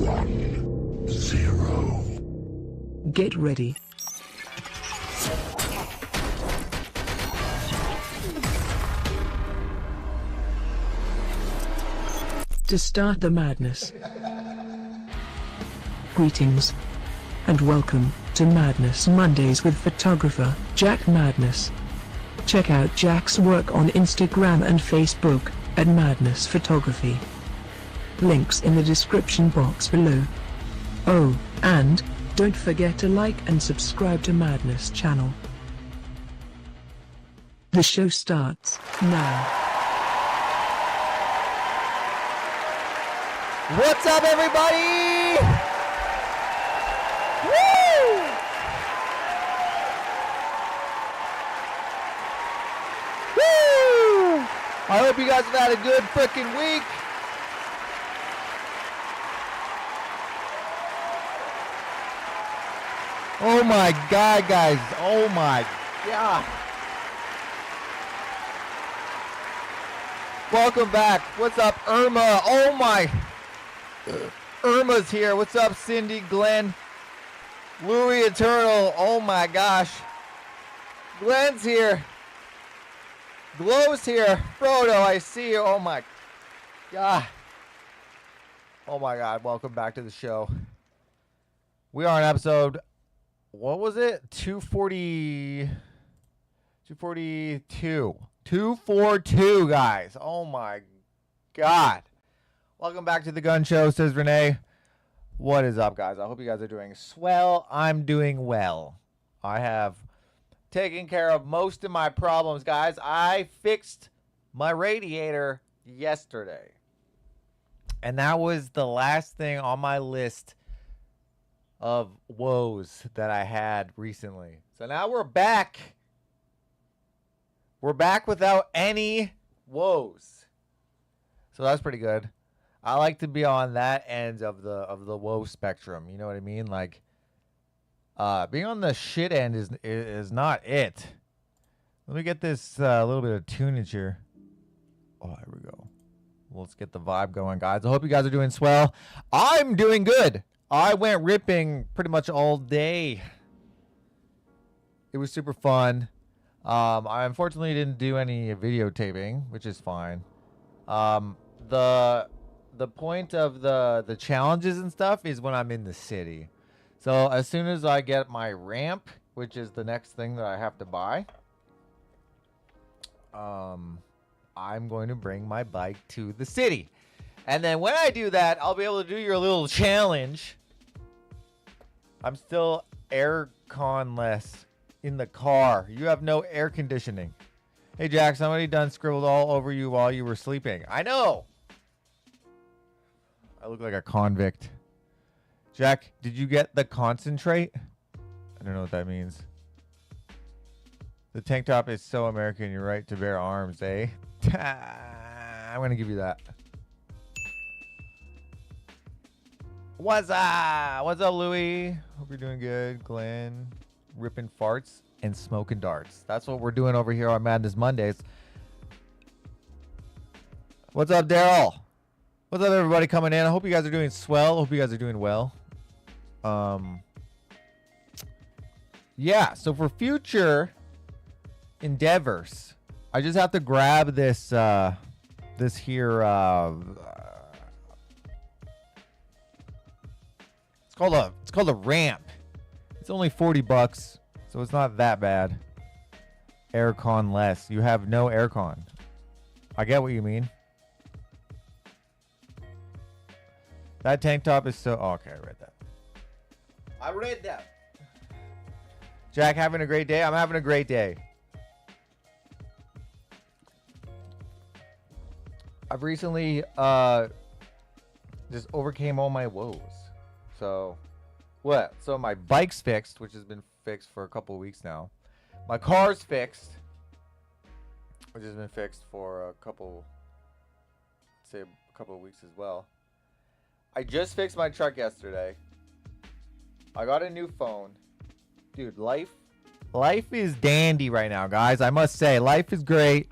0. Get ready. To start the madness. Greetings. And welcome to Madnezz Mondays with photographer Jack Madnezz. Check out Jack's work on Instagram and Facebook at Madnezz Photography. Links in the description box below. Oh, and don't forget to like and subscribe to Madnezz channel. The show starts now. What's up, everybody? Woo! Woo! I hope you guys have had a good freaking week. Oh my God, guys. Oh my God. Welcome back. What's up, Irma? Oh my. Irma's here. What's up, Cindy, Glenn, Louis Eternal? Oh my gosh. Glenn's here. Glow's here. Frodo, I see you. Oh my God. Oh my God. Welcome back to the show. We are on episode, what was it? 242. 242, guys. Oh my God. Welcome back to the Gun Show, says Renee. What is up, guys? I hope you guys are doing swell. I'm doing well. I have taken care of most of my problems, guys. I fixed my radiator yesterday. And that was the last thing on my list of woes that I had recently. So now we're back. We're back without any woes. So that's pretty good. I like to be on that end of the woe spectrum. You know what I mean? Like, being on the shit end is not it. Let me get this little bit of tunage here. Oh, here we go. Let's get the vibe going, guys. I hope you guys are doing swell. I'm doing good. I went ripping pretty much all day. It was super fun. I unfortunately didn't do any videotaping, which is fine. The point of the challenges and stuff is when I'm in the city. So as soon as I get my ramp, which is the next thing that I have to buy, I'm going to bring my bike to the city. And then when I do that, I'll be able to do your little challenge. I'm still aircon-less in the car. You have no air conditioning. Hey, Jack, somebody done scribbled all over you while you were sleeping. I know. I look like a convict. Jack, did you get the concentrate? I don't know what that means. The tank top is so American. You're right to bear arms, eh? I'm going to give you that. What's up? What's up, Louie? Hope you're doing good. Glenn, ripping farts and smoking darts. That's what we're doing over here on Madnezz Mondays. What's up, Daryl? What's up, everybody coming in? I hope you guys are doing swell. I hope you guys are doing well. Yeah, so for future endeavors, I just have to grab this this here it's called a ramp. It's only $40, so it's not that bad. Aircon less. You have no aircon. I get what you mean. That tank top is so... Oh, okay, I read that. I read that. Jack, having a great day? I'm having a great day. I've recently just overcame all my woes. So, what? So my bike's fixed, which has been fixed for a couple of weeks now. My car's fixed, which has been fixed for a couple of weeks as well. I just fixed my truck yesterday. I got a new phone. Dude, life is dandy right now, guys. I must say, life is great.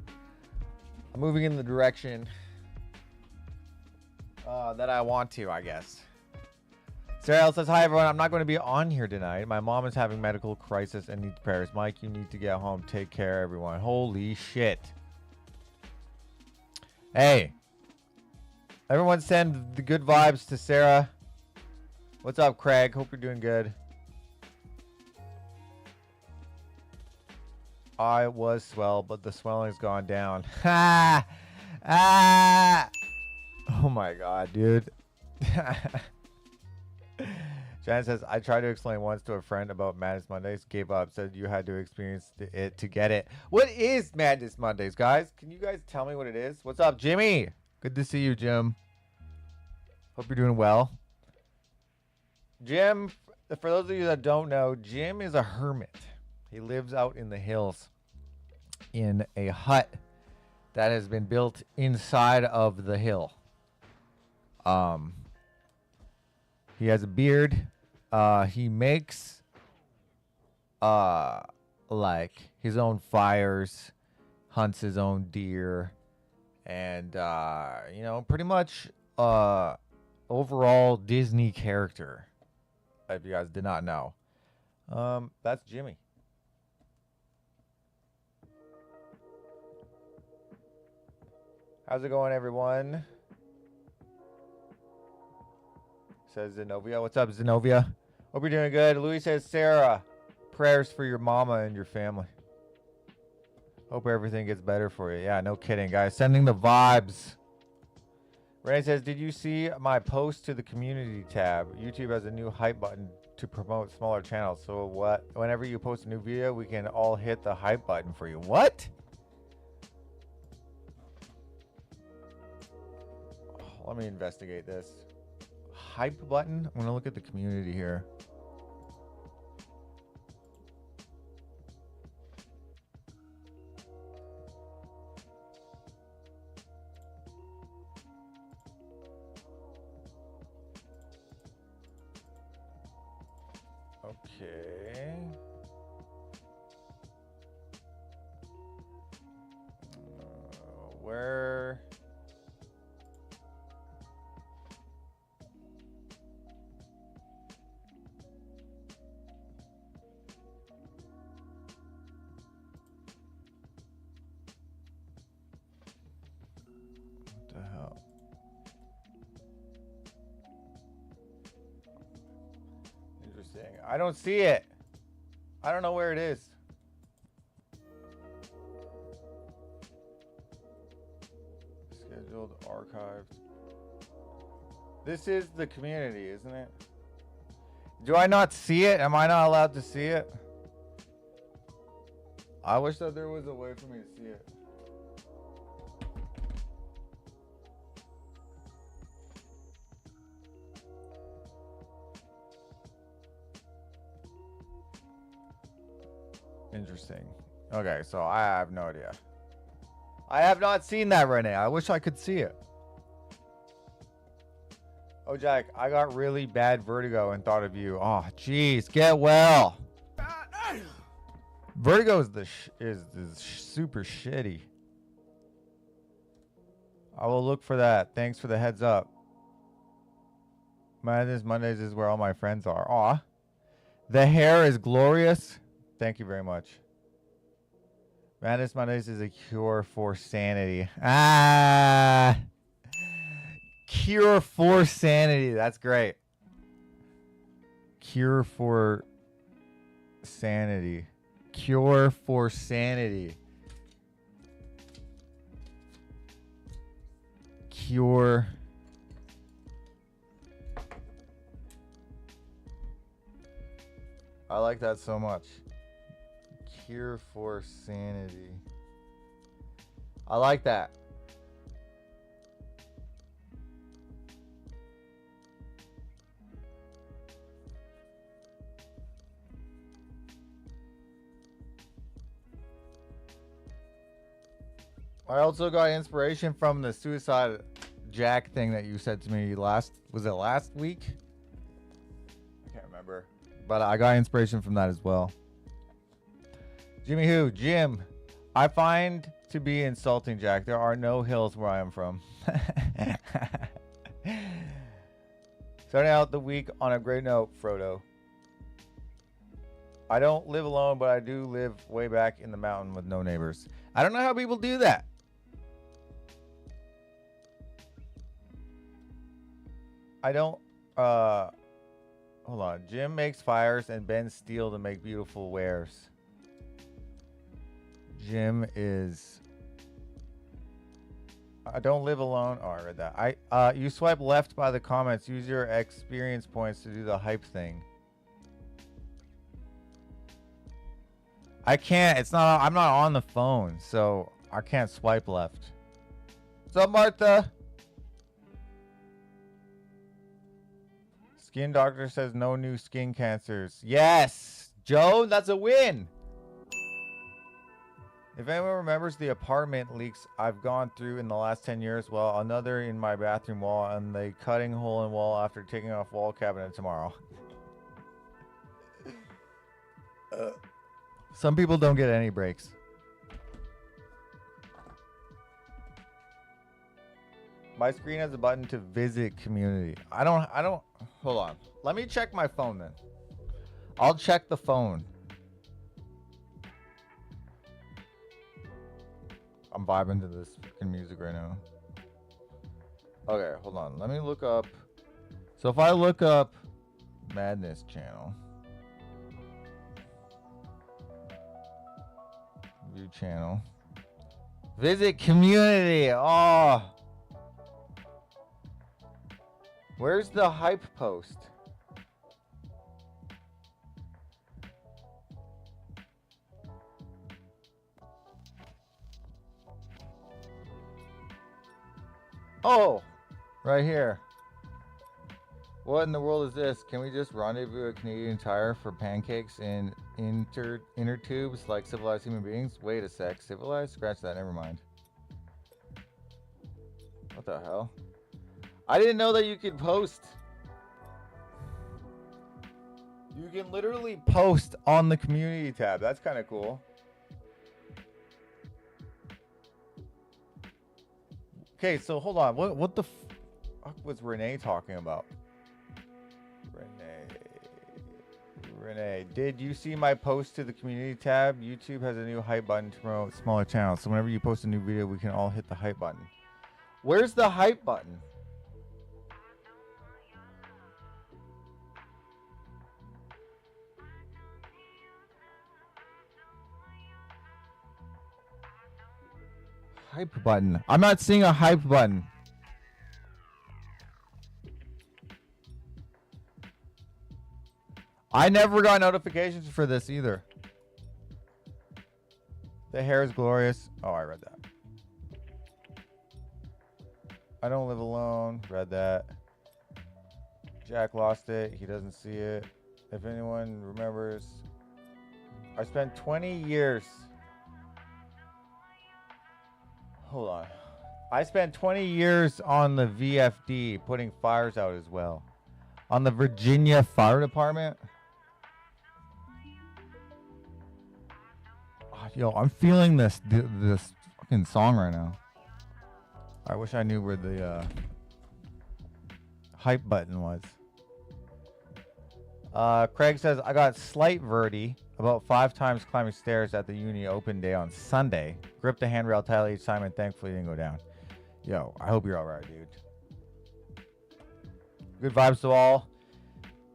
I'm moving in the direction that I want to, I guess. Sarah says, hi, everyone. I'm not going to be on here tonight. My mom is having medical crisis and needs prayers. Mike, you need to get home. Take care, everyone. Holy shit. Hey. Everyone send the good vibes to Sarah. What's up, Craig? Hope you're doing good. I was swell, but the swelling's gone down. Ha! Ah! Oh my god, dude. Jan says, I tried to explain once to a friend about Madnezz Mondayz, gave up, said you had to experience it to get it. What is Madnezz Mondayz, guys? Can you guys tell me what it is? What's up, Jimmy? Good to see you, Jim. Hope you're doing well. Jim, for those of you that don't know, Jim is a hermit. He lives out in the hills in a hut that has been built inside of the hill. He has a beard. He makes like his own fires, hunts his own deer, and you know, pretty much overall Disney character. If you guys did not know, that's Jimmy. How's it going, everyone? Says Zenobia. What's up, Zenobia? Hope you're doing good. Louis says, Sarah, prayers for your mama and your family. Hope everything gets better for you. Yeah, no kidding, guys. Sending the vibes. Ray says, did you see my post to the community tab? YouTube has a new hype button to promote smaller channels. So what? Whenever you post a new video, we can all hit the hype button for you. What? Let me investigate this. Hype button? I'm gonna look at the community here. Okay. Where? I don't see it. I don't know where it is. Scheduled, archived. This is the community, isn't it? Do I not see it? Am I not allowed to see it? I wish that there was a way for me to see it. Interesting. Okay, so I have no idea. I have not seen that, Renee. I wish I could see it. Oh, Jack, I got really bad vertigo and thought of you. Oh, jeez, get well. Vertigo is super shitty. I will look for that. Thanks for the heads up. Madnezz Mondayz is where all my friends are. Aw. The hair is glorious. Thank you very much. Madnezz Mondayz is a cure for sanity. Ah! Cure for sanity. That's great. Cure for sanity. Cure for sanity. Cure. I like that so much. Cure for sanity. I like that. I also got inspiration from the Suicide Jack thing that you said to me last week? I can't remember. But I got inspiration from that as well. Jimmy who? Jim. I find to be insulting, Jack. There are no hills where I am from. Starting out the week on a great note, Frodo. I don't live alone, but I do live way back in the mountain with no neighbors. I don't know how people do that. I don't, hold on. Jim makes fires and bends steel to make beautiful wares. Jim is... I don't live alone. Oh, I read that. You swipe left by the comments. Use your experience points to do the hype thing. I can't. It's not. I'm not on the phone, so I can't swipe left. What's up, Martha? Skin doctor says no new skin cancers. Yes, Joe, that's a win. If anyone remembers the apartment leaks I've gone through in the last 10 years, well, another in my bathroom wall and the cutting hole in wall after taking off wall cabinet tomorrow. Some people don't get any breaks. My screen has a button to visit community. I don't, hold on. Let me check my phone then. I'll check the phone. I'm vibing to this freaking music right now. Okay, hold on. Let me look up. So if I look up Madnezz channel. View channel. Visit community. Oh. Where's the hype post? Oh, right here. What in the world is this? Can we just rendezvous at Canadian Tire for pancakes and inner tubes like civilized human beings? Wait a sec. Civilized? Scratch that. Never mind. What the hell? I didn't know that you could post. You can literally post on the community tab. That's kind of cool. Okay, so hold on. What the fuck was Renee talking about? Renee, did you see my post to the community tab? YouTube has a new hype button to promote smaller channels. So whenever you post a new video, we can all hit the hype button. Where's the hype button? Hype button. I'm not seeing a hype button. I never got notifications for this either. The hair is glorious. Oh, I read that. I don't live alone. Read that. Jack lost it. He doesn't see it. If anyone remembers, I spent 20 years. Hold on. I spent 20 years on the VFD putting fires out as well. On the Virginia Fire Department. Oh, yo, I'm feeling this fucking song right now. I wish I knew where the hype button was. Craig says, I got slight verti about 5 times climbing stairs at the uni open day on Sunday. Gripped the handrail tightly each time and thankfully didn't go down. Yo, I hope you're alright, dude. Good vibes to all.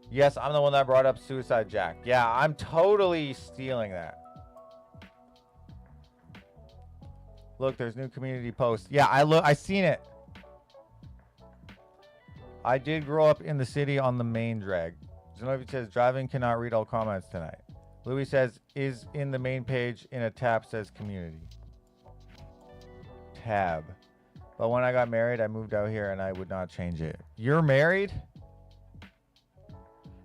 Yes, I'm the one that brought up Suicide Jack. Yeah, I'm totally stealing that. Look, there's new community posts. Yeah, I seen it. I did grow up in the city on the main drag. Zenobi says, driving cannot read all comments tonight. Louis says, is in the main page in a tab says community. Tab. But when I got married, I moved out here and I would not change it. You're married?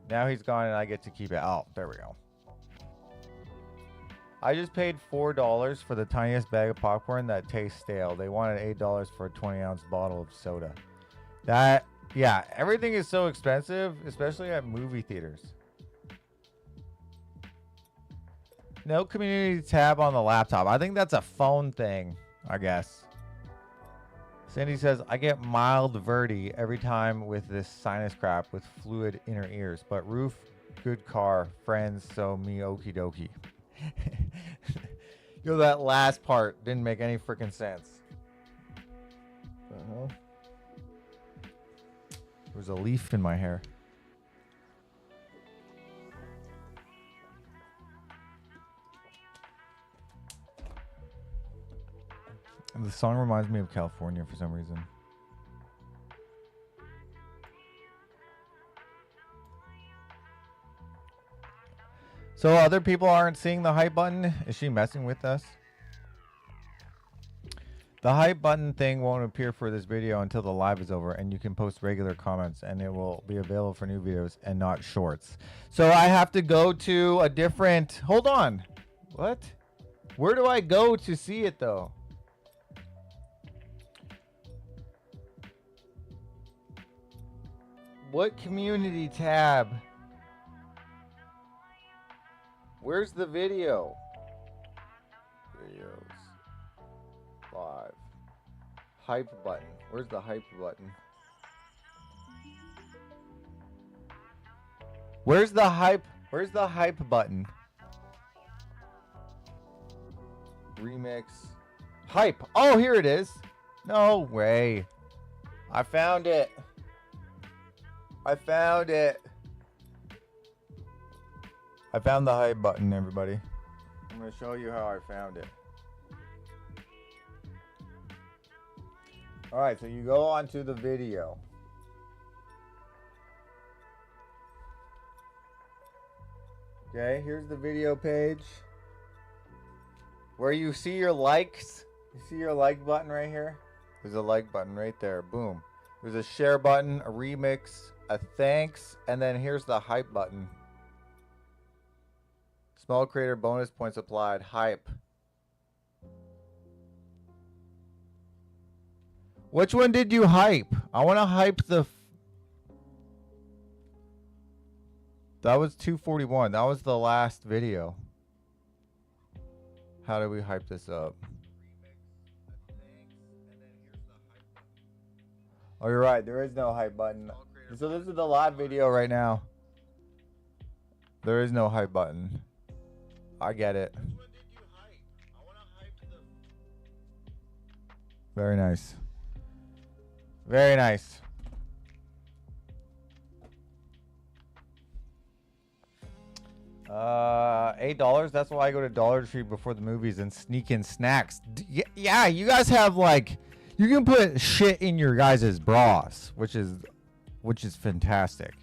Now he's gone and I get to keep it. Oh, there we go. I just paid $4 for the tiniest bag of popcorn that tastes stale. They wanted $8 for a 20-ounce bottle of soda. That, yeah, everything is so expensive, especially at movie theaters. No community tab on the laptop. I think that's a phone thing, I guess. Sandy says, I get mild verti every time with this sinus crap with fluid inner ears. But roof, good car, friends, so me okie dokie. You know, that last part didn't make any freaking sense. There's a leaf in my hair. And the song reminds me of California for some reason. So other people aren't seeing the hype button? Is she messing with us? The hype button thing won't appear for this video until the live is over, and you can post regular comments, and it will be available for new videos and not shorts. So I have to go to a different... Hold on. What? Where do I go to see it, though? What community tab? Where's the video? Videos. Live. Hype button. Where's the hype button? Where's the hype? Where's the hype button? Remix. Hype. Oh, here it is. No way. I found it. I found it. I found the hype button, everybody. I'm going to show you how I found it. Alright, so you go onto the video. Okay, here's the video page. Where you see your likes. You see your like button right here? There's a like button right there. Boom. There's a share button, a remix, a thanks, and then here's the hype button. Small creator bonus points applied. Hype. Which one did you hype? I want to hype the... That was 241. That was the last video. How do we hype this up? Oh, you're right. There is no hype button. So this is the live video right now. There is no hype button. I get it. Very nice. Very nice. $8. That's why I go to Dollar Tree before the movies and sneak in snacks. Yeah, you guys have like, you can put shit in your guys' bras, which is fantastic.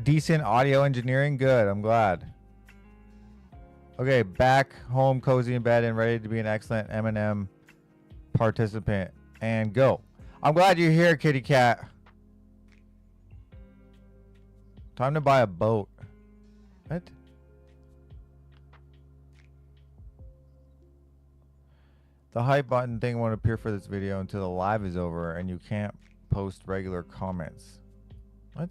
Decent audio engineering, good. I'm glad. Okay, back home, cozy in bed, and ready to be an excellent M&M participant. And go. I'm glad you're here, kitty cat. Time to buy a boat. What? The hype button thing won't appear for this video until the live is over, and you can't post regular comments. What?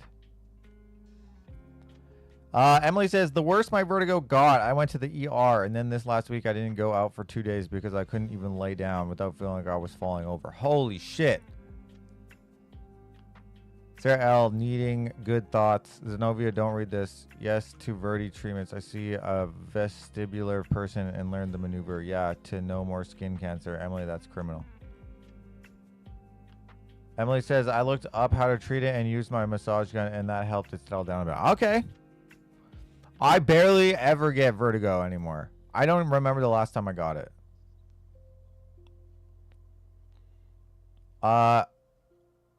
Emily says, the worst my vertigo got, I went to the ER, and then this last week I didn't go out for 2 days because I couldn't even lay down without feeling like I was falling over. Holy shit. Sarah L, needing good thoughts. Zenobia, don't read this. Yes to verti treatments. I see a vestibular person and learn the maneuver. Yeah, to no more skin cancer. Emily, that's criminal. Emily says, I looked up how to treat it and used my massage gun, and that helped it settle down a bit. Okay. I barely ever get vertigo anymore. I don't remember the last time I got it.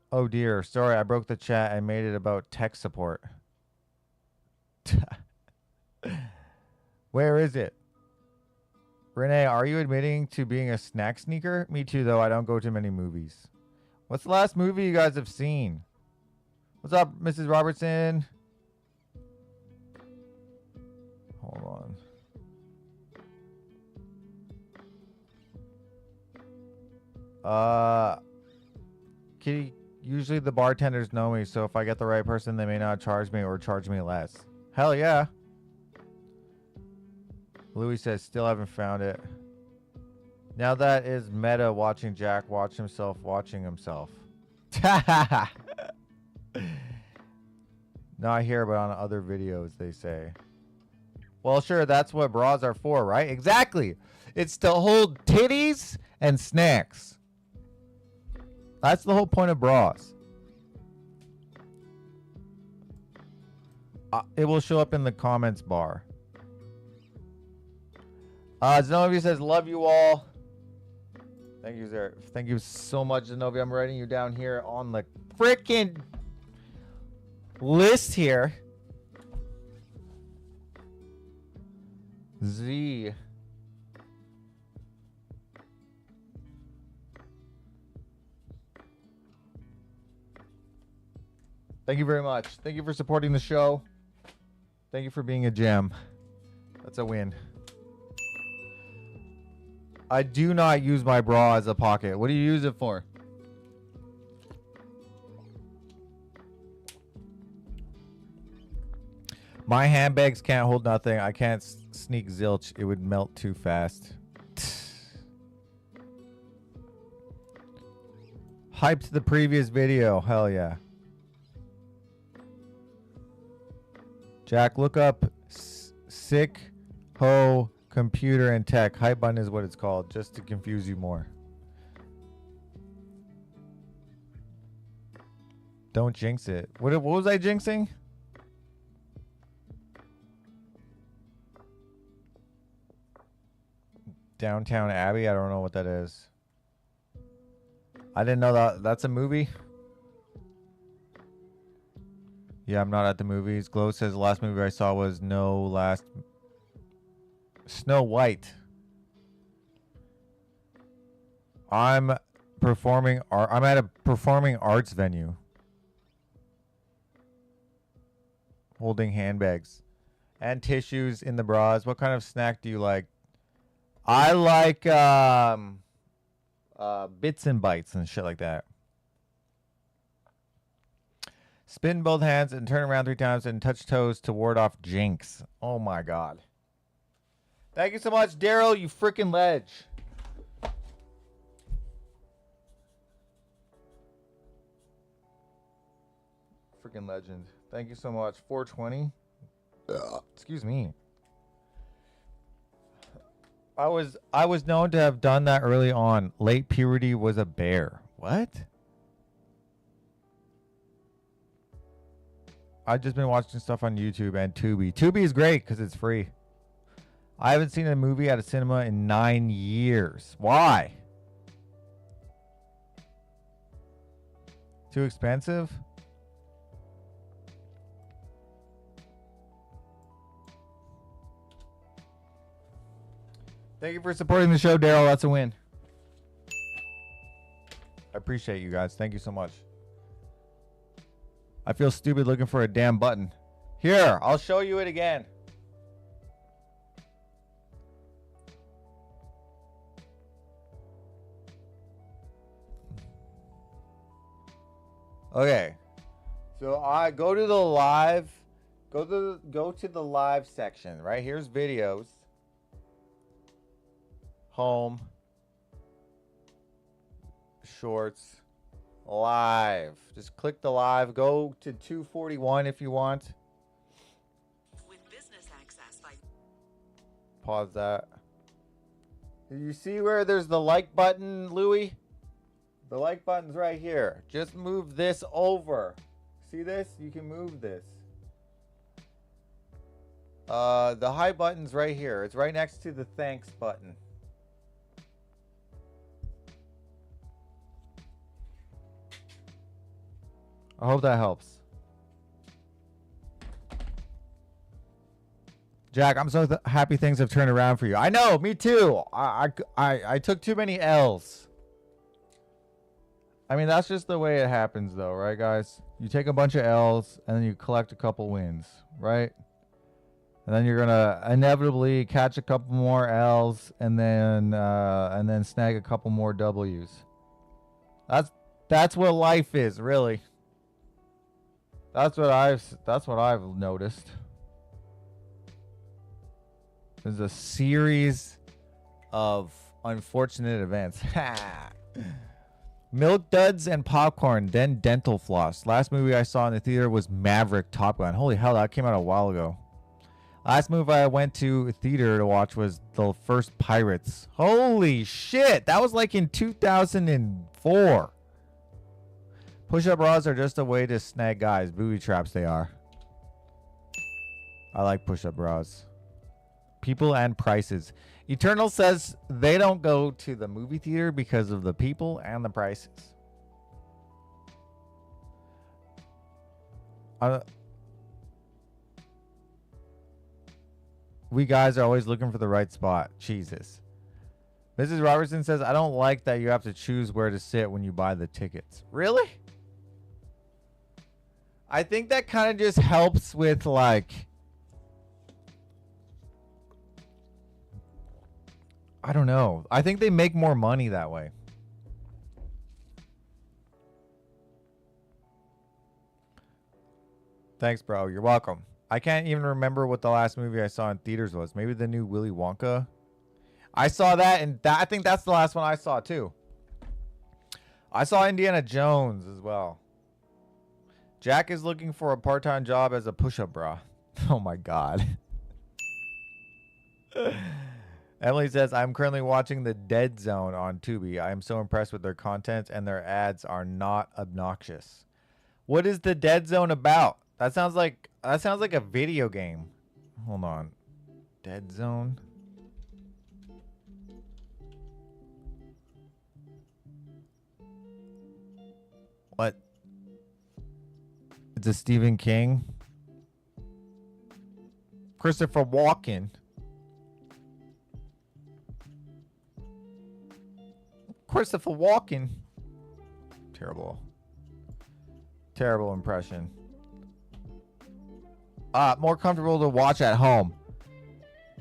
Oh dear. Sorry, I broke the chat and made it about tech support. Where is it? Renee, are you admitting to being a snack sneaker? Me too, though. I don't go to many movies. What's the last movie you guys have seen? What's up, Mrs. Robertson? Hold on. Kitty, usually the bartenders know me, so if I get the right person, they may not charge me or charge me less. Hell yeah. Louis says, still haven't found it. Now that is meta watching Jack watch himself watching himself. Not here, but on other videos, they say. Well, sure, that's what bras are for, right? Exactly. It's to hold titties and snacks. That's the whole point of bras. It will show up in the comments bar. Zenobia says, love you all. Thank you, sir. Thank you so much, Zenobia. I'm writing you down here on the freaking list here. Z. Thank you very much. Thank you for supporting the show. Thank you for being a gem. That's a win. I do not use my bra as a pocket. What do you use it for? My handbags can't hold nothing. I can't sneak zilch. It would melt too fast. Hype to the previous video. Hell yeah. Jack, look up sick ho computer and tech. Hype button is what it's called, just to confuse you more. Don't jinx it. What was I jinxing? Downtown Abbey? I don't know what that is. I didn't know that's a movie. Yeah, I'm not at the movies. Glow says the last movie I saw was Snow White. I'm at a performing arts venue. Holding handbags and tissues in the bras. What kind of snack do you like? I like bits and bites and shit like that. Spin both hands and turn around 3 times and touch toes to ward off jinx. Oh my god. Thank you so much, Daryl, you freaking ledge. Freaking legend. Thank you so much. 420. Excuse me. I was known to have done that early on. Late puberty was a bear. What? I've just been watching stuff on YouTube and Tubi. Tubi is great because it's free. I haven't seen a movie at a cinema in 9 years. Why? Too expensive? Thank you for supporting the show, Daryl. That's a win. I appreciate you guys. Thank you so much. I feel stupid looking for a damn button. Here, I'll show you it again. Okay. So I go to the live, go to the live section, right? Here's videos. Home. Shorts. Live. Just click the live. Go to 241 if you want. With business access, pause that. Do you see where there's the like button, Louis? The like button's right here. Just move this over. See this? You can move this. The hi button's right here. It's right next to the thanks button. I hope that helps. Jack, I'm so happy things have turned around for you. I know, me too. I took too many L's. I mean, that's just the way it happens though, right, guys? You take a bunch of L's and then you collect a couple wins, right? And then you're gonna inevitably catch a couple more L's and then snag a couple more W's. That's what life is, really. That's what I've noticed. There's a series of unfortunate events. Milk duds and popcorn, then dental floss. Last movie I saw in the theater was Maverick Top Gun. Holy hell, that came out a while ago. Last movie I went to theater to watch was the first Pirates. Holy shit, that was like in 2004. Push-up bras are just a way to snag guys. Booby traps they are. I like push-up bras. People and prices. Eternal says they don't go to the movie theater because of the people and the prices. We guys are always looking for the right spot. Jesus. Mrs. Robertson says, I don't like that you have to choose where to sit when you buy the tickets. Really? I think that kind of just helps with like... I don't know. I think they make more money that way. Thanks, bro. You're welcome. I can't even remember what the last movie I saw in theaters was. Maybe the new Willy Wonka. I saw that, and I think that's the last one I saw, too. I saw Indiana Jones as well. Jack is looking for a part-time job as a push-up bra. Oh, my God. Emily says, I'm currently watching The Dead Zone on Tubi. I am so impressed with their content, and their ads are not obnoxious. What is The Dead Zone about? That sounds like a video game. Hold on. Dead Zone. What? It's a Stephen King. Christopher Walken. Christopher Walken. Terrible. Terrible impression. More comfortable to watch at home.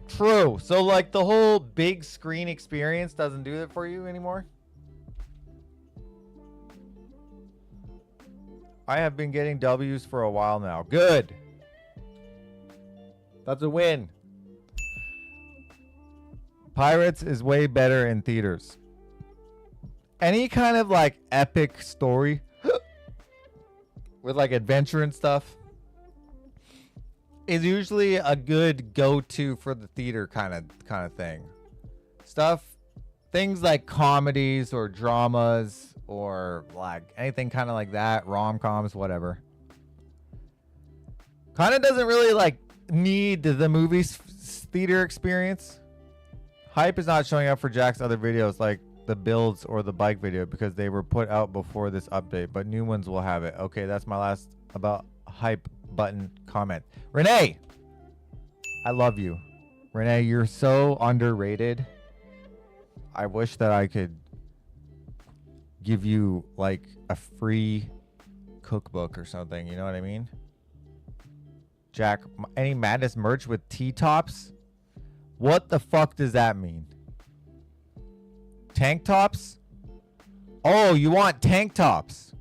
True. So like the whole big screen experience doesn't do it for you anymore? I have been getting W's for a while now. Good. That's a win. Pirates is way better in theaters. Any kind of like epic story with like adventure and stuff is usually a good go-to for the theater kind of thing. Things like comedies or dramas or like anything kind of like that, rom-coms, whatever. Kind of doesn't really like need the movie's theater experience. Hype is not showing up for Jack's other videos like the builds or the bike video because they were put out before this update, but new ones will have it. Okay, that's my last about hype button comment. Renee, I love you. Renee, you're so underrated. I wish that I could give you like a free cookbook or something, you know what I mean? Jack, any Madnezz merch with T-tops? What the fuck does that mean? Tank tops? Oh, you want tank tops?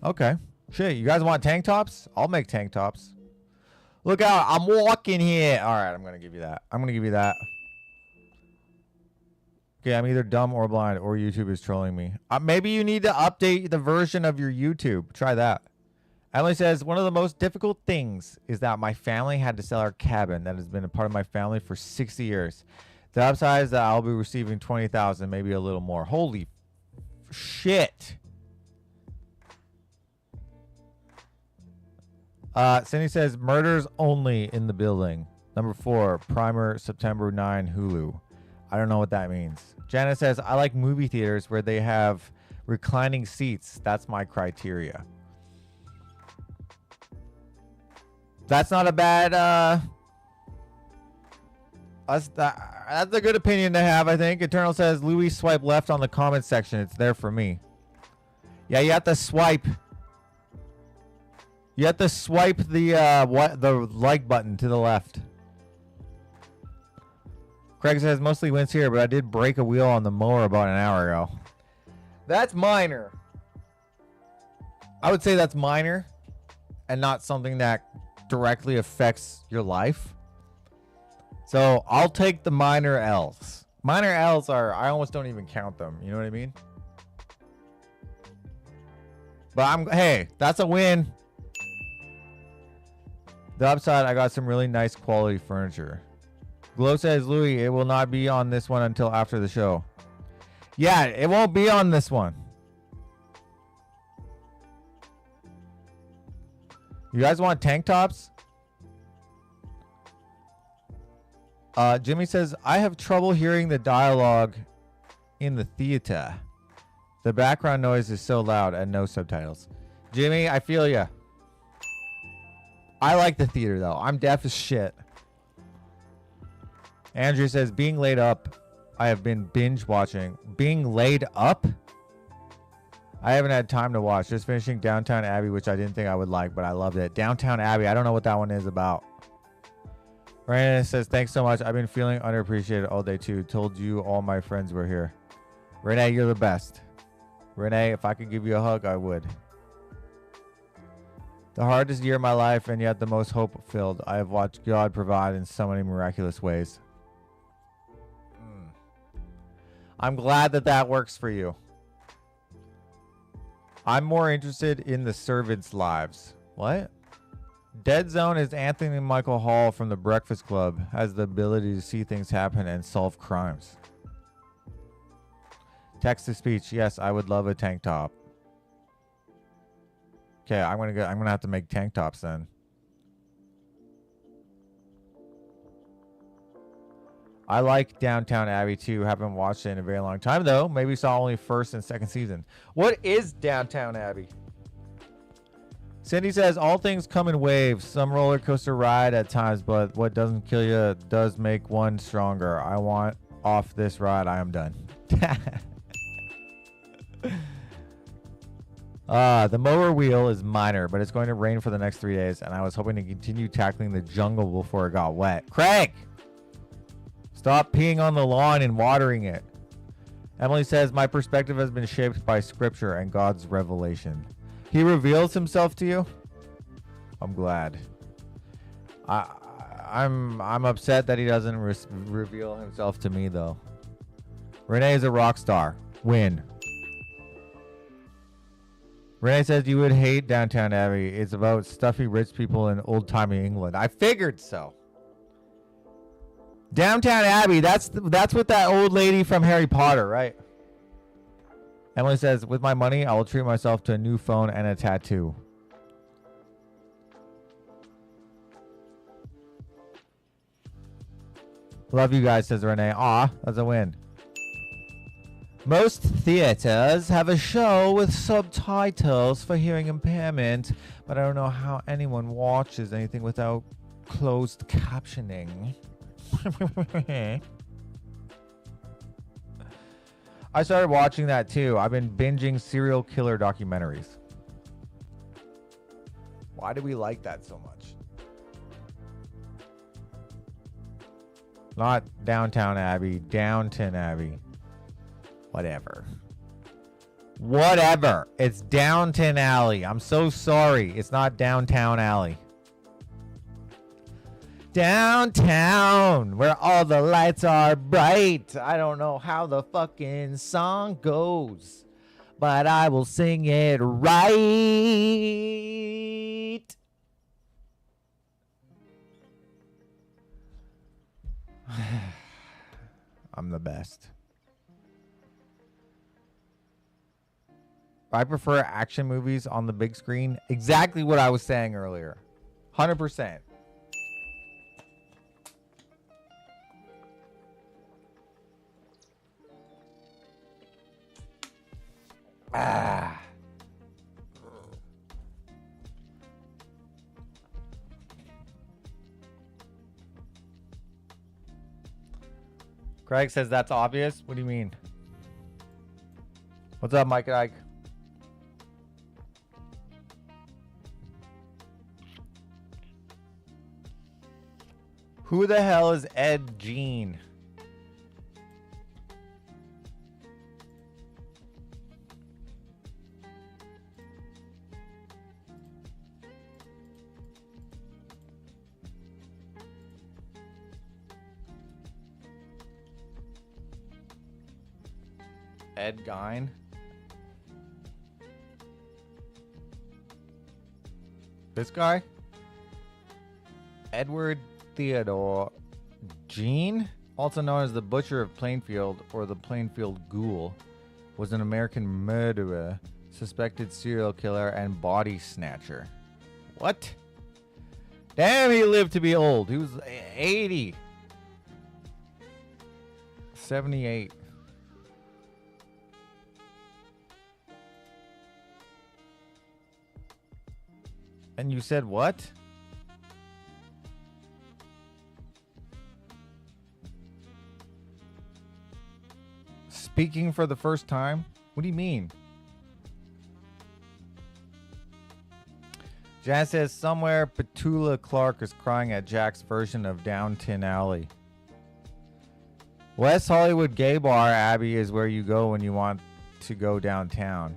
Okay. Shit, you guys want tank tops? I'll make tank tops. Look out, I'm walking here. All right, I'm going to give you that. I'm going to give you that. Okay, I'm either dumb or blind or YouTube is trolling me. Maybe you need to update the version of your YouTube. Try that. Emily says, one of the most difficult things is that my family had to sell our cabin that has been a part of my family for 60 years. The upside is that I'll be receiving $20,000, maybe a little more. Holy shit. Cindy says, murders only in the building. Number 4, Primer, September 9, Hulu. I don't know what that means. Janet says, I like movie theaters where they have reclining seats. That's my criteria. That's not a bad... That's a good opinion to have, I think. Eternal says, Louis, swipe left on the comment section. It's there for me. Yeah, you have to swipe. You have to swipe the like button to the left. Craig says, mostly wins here, but I did break a wheel on the mower about an hour ago. That's minor. I would say that's minor and not something that directly affects your life. So I'll take the minor L's. Minor L's are, I almost don't even count them. You know what I mean? But hey, that's a win. The upside, I got some really nice quality furniture. Glow says, Louis, it will not be on this one until after the show. Yeah, it won't be on this one. You guys want tank tops? Jimmy says, I have trouble hearing the dialogue in the theater. The background noise is so loud and no subtitles. Jimmy, I feel ya. I like the theater though. I'm deaf as shit. Andrew says, being laid up, I have been binge watching. Being laid up? I haven't had time to watch. Just finishing Downtown Abbey, which I didn't think I would like, but I loved it. Downtown Abbey, I don't know what that one is about. Brandon says, thanks so much. I've been feeling underappreciated all day too. Told you all my friends were here. Renee, you're the best. Renee, if I could give you a hug, I would. The hardest year of my life and yet the most hope-filled. I have watched God provide in so many miraculous ways. I'm glad that that works for you. I'm more interested in the servants' lives. What? Dead Zone is Anthony Michael Hall from The Breakfast Club. Has the ability to see things happen and solve crimes. Text to speech. Yes, I would love a tank top. Okay, I'm gonna have to make tank tops then. I like Downtown Abbey too. Haven't watched it in a very long time though. Maybe saw only first and second season. What is Downtown Abbey? Cindy says, all things come in waves. Some roller coaster ride at times, but what doesn't kill you does make one stronger. I want off this ride. I am done. The mower wheel is minor, but it's going to rain for the next 3 days, and I was hoping to continue tackling the jungle before it got wet. Craig! Stop peeing on the lawn and watering it. Emily says, my perspective has been shaped by scripture and God's revelation. He reveals himself to you? I'm glad. I'm upset that he doesn't reveal himself to me, though. Renee is a rock star. Win. Renee says you would hate Downtown Abbey. It's about stuffy rich people in old-timey England. I figured so. Downtown Abbey, that's with that old lady from Harry Potter, right? Emily says, with my money, I will treat myself to a new phone and a tattoo. Love you guys, says Renee. Aw, that's a win. Most theaters have a show with subtitles for hearing impairment, but I don't know how anyone watches anything without closed captioning. I started watching that too. I've been binging serial killer documentaries. Why do we like that so much? Not Downtown Abbey, Downton Abbey. Whatever. Whatever. It's Downton Alley. I'm so sorry. It's not Downtown Alley. Downtown, where all the lights are bright. I don't know how the fucking song goes, but I will sing it right. I'm the best. I prefer action movies on the big screen. Exactly what I was saying earlier. 100%. Ah. Craig says that's obvious. What do you mean? What's up, Mike and Ike? Who the hell is Ed Gein? Ed Gein. This guy? Edward Theodore Jean, also known as the Butcher of Plainfield or the Plainfield Ghoul, was an American murderer, suspected serial killer, and body snatcher. What? Damn, he lived to be old. He was 80. 78. And you said what? Speaking for the first time? What do you mean? Jan says somewhere Petula Clark is crying at Jack's version of Downton Alley. West Hollywood Gay Bar, Abby, is where you go when you want to go downtown.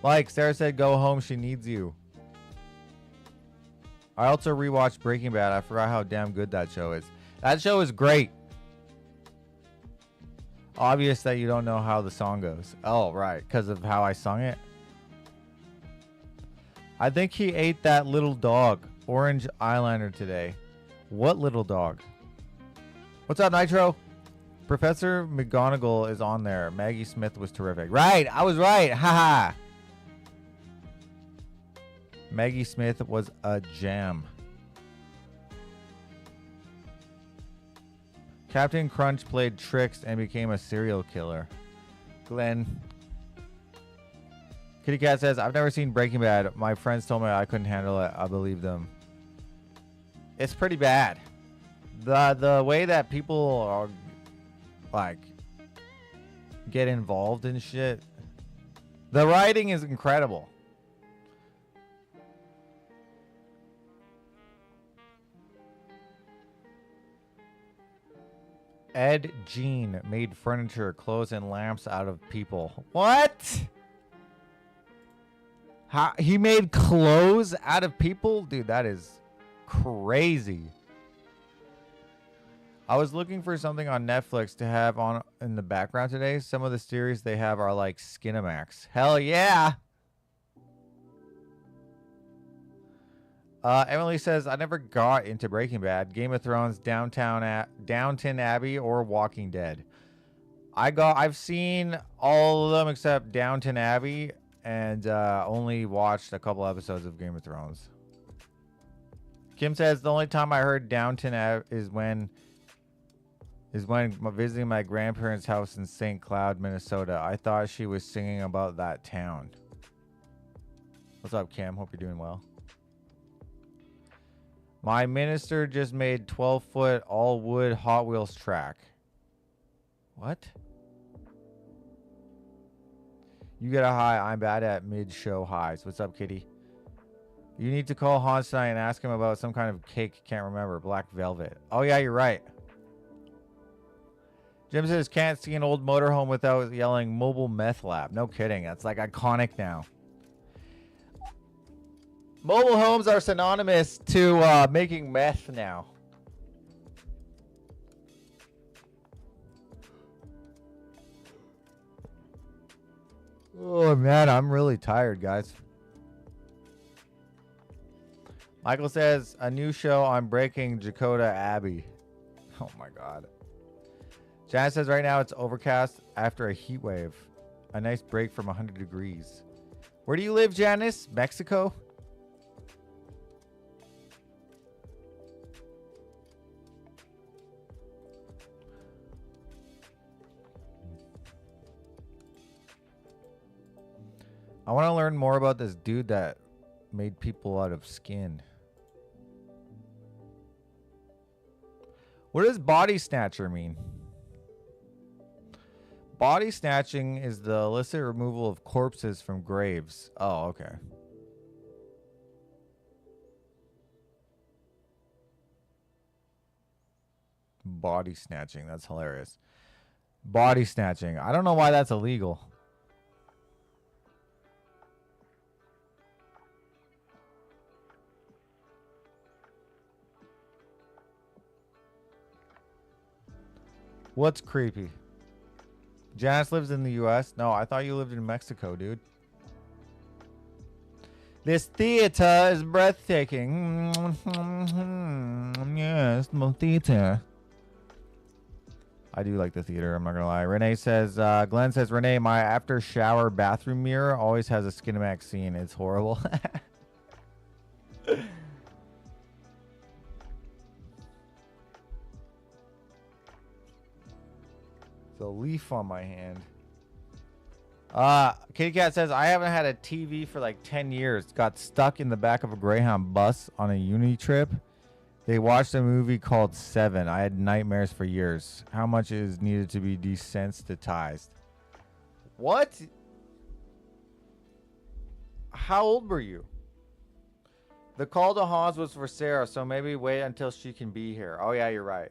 Like Sarah said, go home, she needs you. I also rewatched Breaking Bad. I forgot how damn good that show is. That show is great. Obvious that you don't know how the song goes. Oh, right. Because of how I sung it. I think he ate that little dog. Orange eyeliner today. What little dog? What's up, Nitro? Professor McGonagall is on there. Maggie Smith was terrific. Right. I was right. Haha. Maggie Smith was a gem. Captain Crunch played tricks and became a serial killer. Glenn. Kitty Cat says, I've never seen Breaking Bad. My friends told me I couldn't handle it. I believe them. It's pretty bad. The way that people are, like, get involved in shit. The writing is incredible. Ed Gein made furniture, clothes, and lamps out of people. What? How, he made clothes out of people? Dude, that is crazy. I was looking for something on Netflix to have on in the background today. Some of the series they have are like Skinamax. Hell yeah. Emily says, I never got into Breaking Bad, Game of Thrones, Downton Abbey, or Walking Dead. I've seen all of them except Downton Abbey, and only watched a couple episodes of Game of Thrones. Kim says, the only time I heard Downton Abbey is when visiting my grandparents' house in St. Cloud, Minnesota. I thought she was singing about that town. What's up, Kim? Hope you're doing well. My minister just made 12-foot all-wood Hot Wheels track. What? You get a high. I'm bad at mid-show highs. What's up, kitty? You need to call Hans tonight and ask him about some kind of cake. Can't remember. Black velvet. Oh, yeah, you're right. Jim says, can't see an old motorhome without yelling mobile meth lab. No kidding. That's like iconic now. Mobile homes are synonymous to making meth now. Oh, man, I'm really tired, guys. Michael says, a new show on Breaking Jakota Abbey. Oh, my God. Janice says, right now it's overcast after a heat wave. A nice break from 100 degrees. Where do you live, Janice? Mexico? I want to learn more about this dude that made people out of skin. What does body snatcher mean? Body snatching is the illicit removal of corpses from graves. Oh, okay. Body snatching. That's hilarious. Body snatching. I don't know why that's illegal. What's creepy? Janice lives in the U.S. No, I thought you lived in Mexico, dude. This theater is breathtaking. Yes, the theater. I do like the theater, I'm not gonna lie. Renee says, Glenn says, Renee, my after shower bathroom mirror always has a Skinamax scene. It's horrible. It's a leaf on my hand. Kitty Cat says, I haven't had a TV for like 10 years. Got stuck in the back of a Greyhound bus on a uni trip. They watched a movie called Seven. I had nightmares for years. How much is needed to be desensitized? What? How old were you? The call to Hans was for Sarah, so maybe wait until she can be here. Oh, yeah, you're right.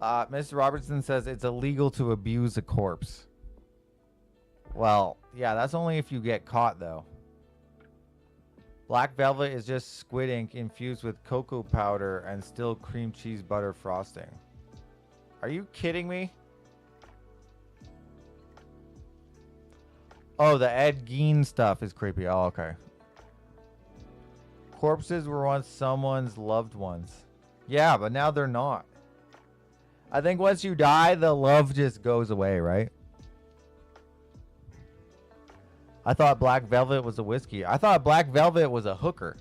Mr. Robertson says it's illegal to abuse a corpse. Well, yeah, that's only if you get caught, though. Black Velvet is just squid ink infused with cocoa powder and still cream cheese butter frosting. Are you kidding me? Oh, the Ed Gein stuff is creepy. Oh, okay. Corpses were once someone's loved ones. Yeah, but now they're not. I think once you die, the love just goes away, right? I thought Black Velvet was a whiskey. I thought Black Velvet was a hooker.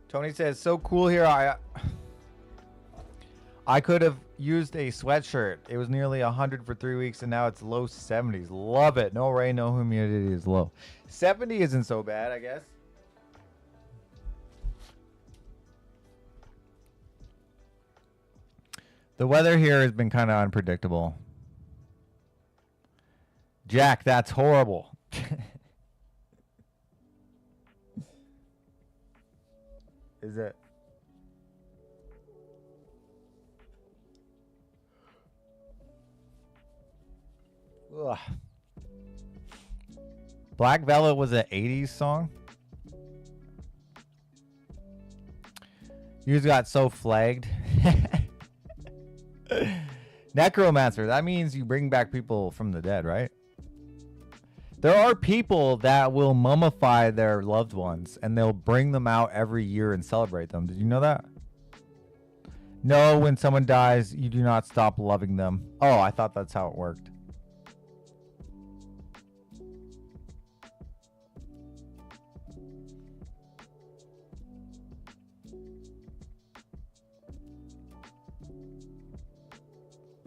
Tony says, so cool here. I could have used a sweatshirt. It was nearly 100 for 3 weeks, and now it's low 70s. Love it. No rain, no humidity is low. 70 isn't so bad, I guess. The weather here has been kind of unpredictable. Jack, that's horrible. Is it? Ugh. Black Velvet was an 80s song. You just got so flagged. Necromancer, that means you bring back people from the dead, right? There are people that will mummify their loved ones and they'll bring them out every year and celebrate them. Did you know that? No, when someone dies, you do not stop loving them. Oh, I thought that's how it worked.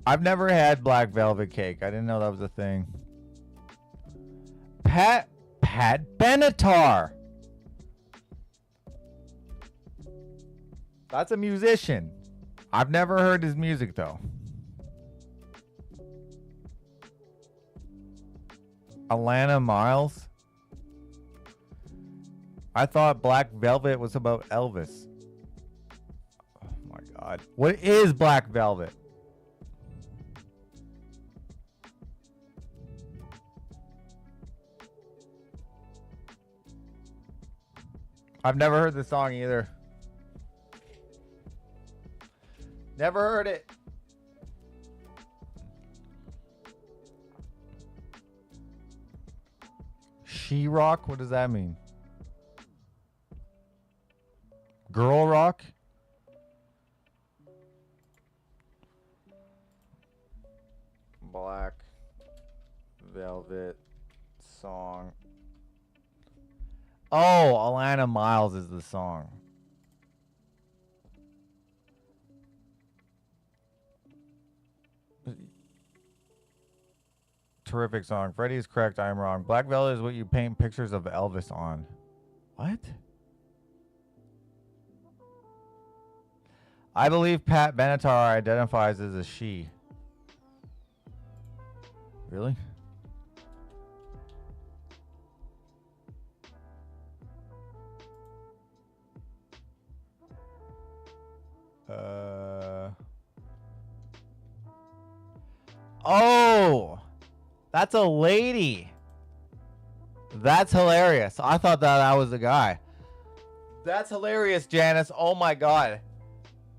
I've never had black velvet cake. I didn't know that was a thing. Pat Benatar. That's a musician. I've never heard his music though. Alana Miles. I thought Black Velvet was about Elvis. Oh my God. What is Black Velvet? I've never heard the song either. Never heard it. She-rock? What does that mean? Girl rock? Black Velvet song. Oh, Alana Miles is the song. Terrific song. Freddie is correct. I am wrong. Black Velvet is what you paint pictures of Elvis on. What? I believe Pat Benatar identifies as a she. Really? Oh, that's a lady. That's hilarious. I thought that I was the guy. That's hilarious, Janice. Oh my god.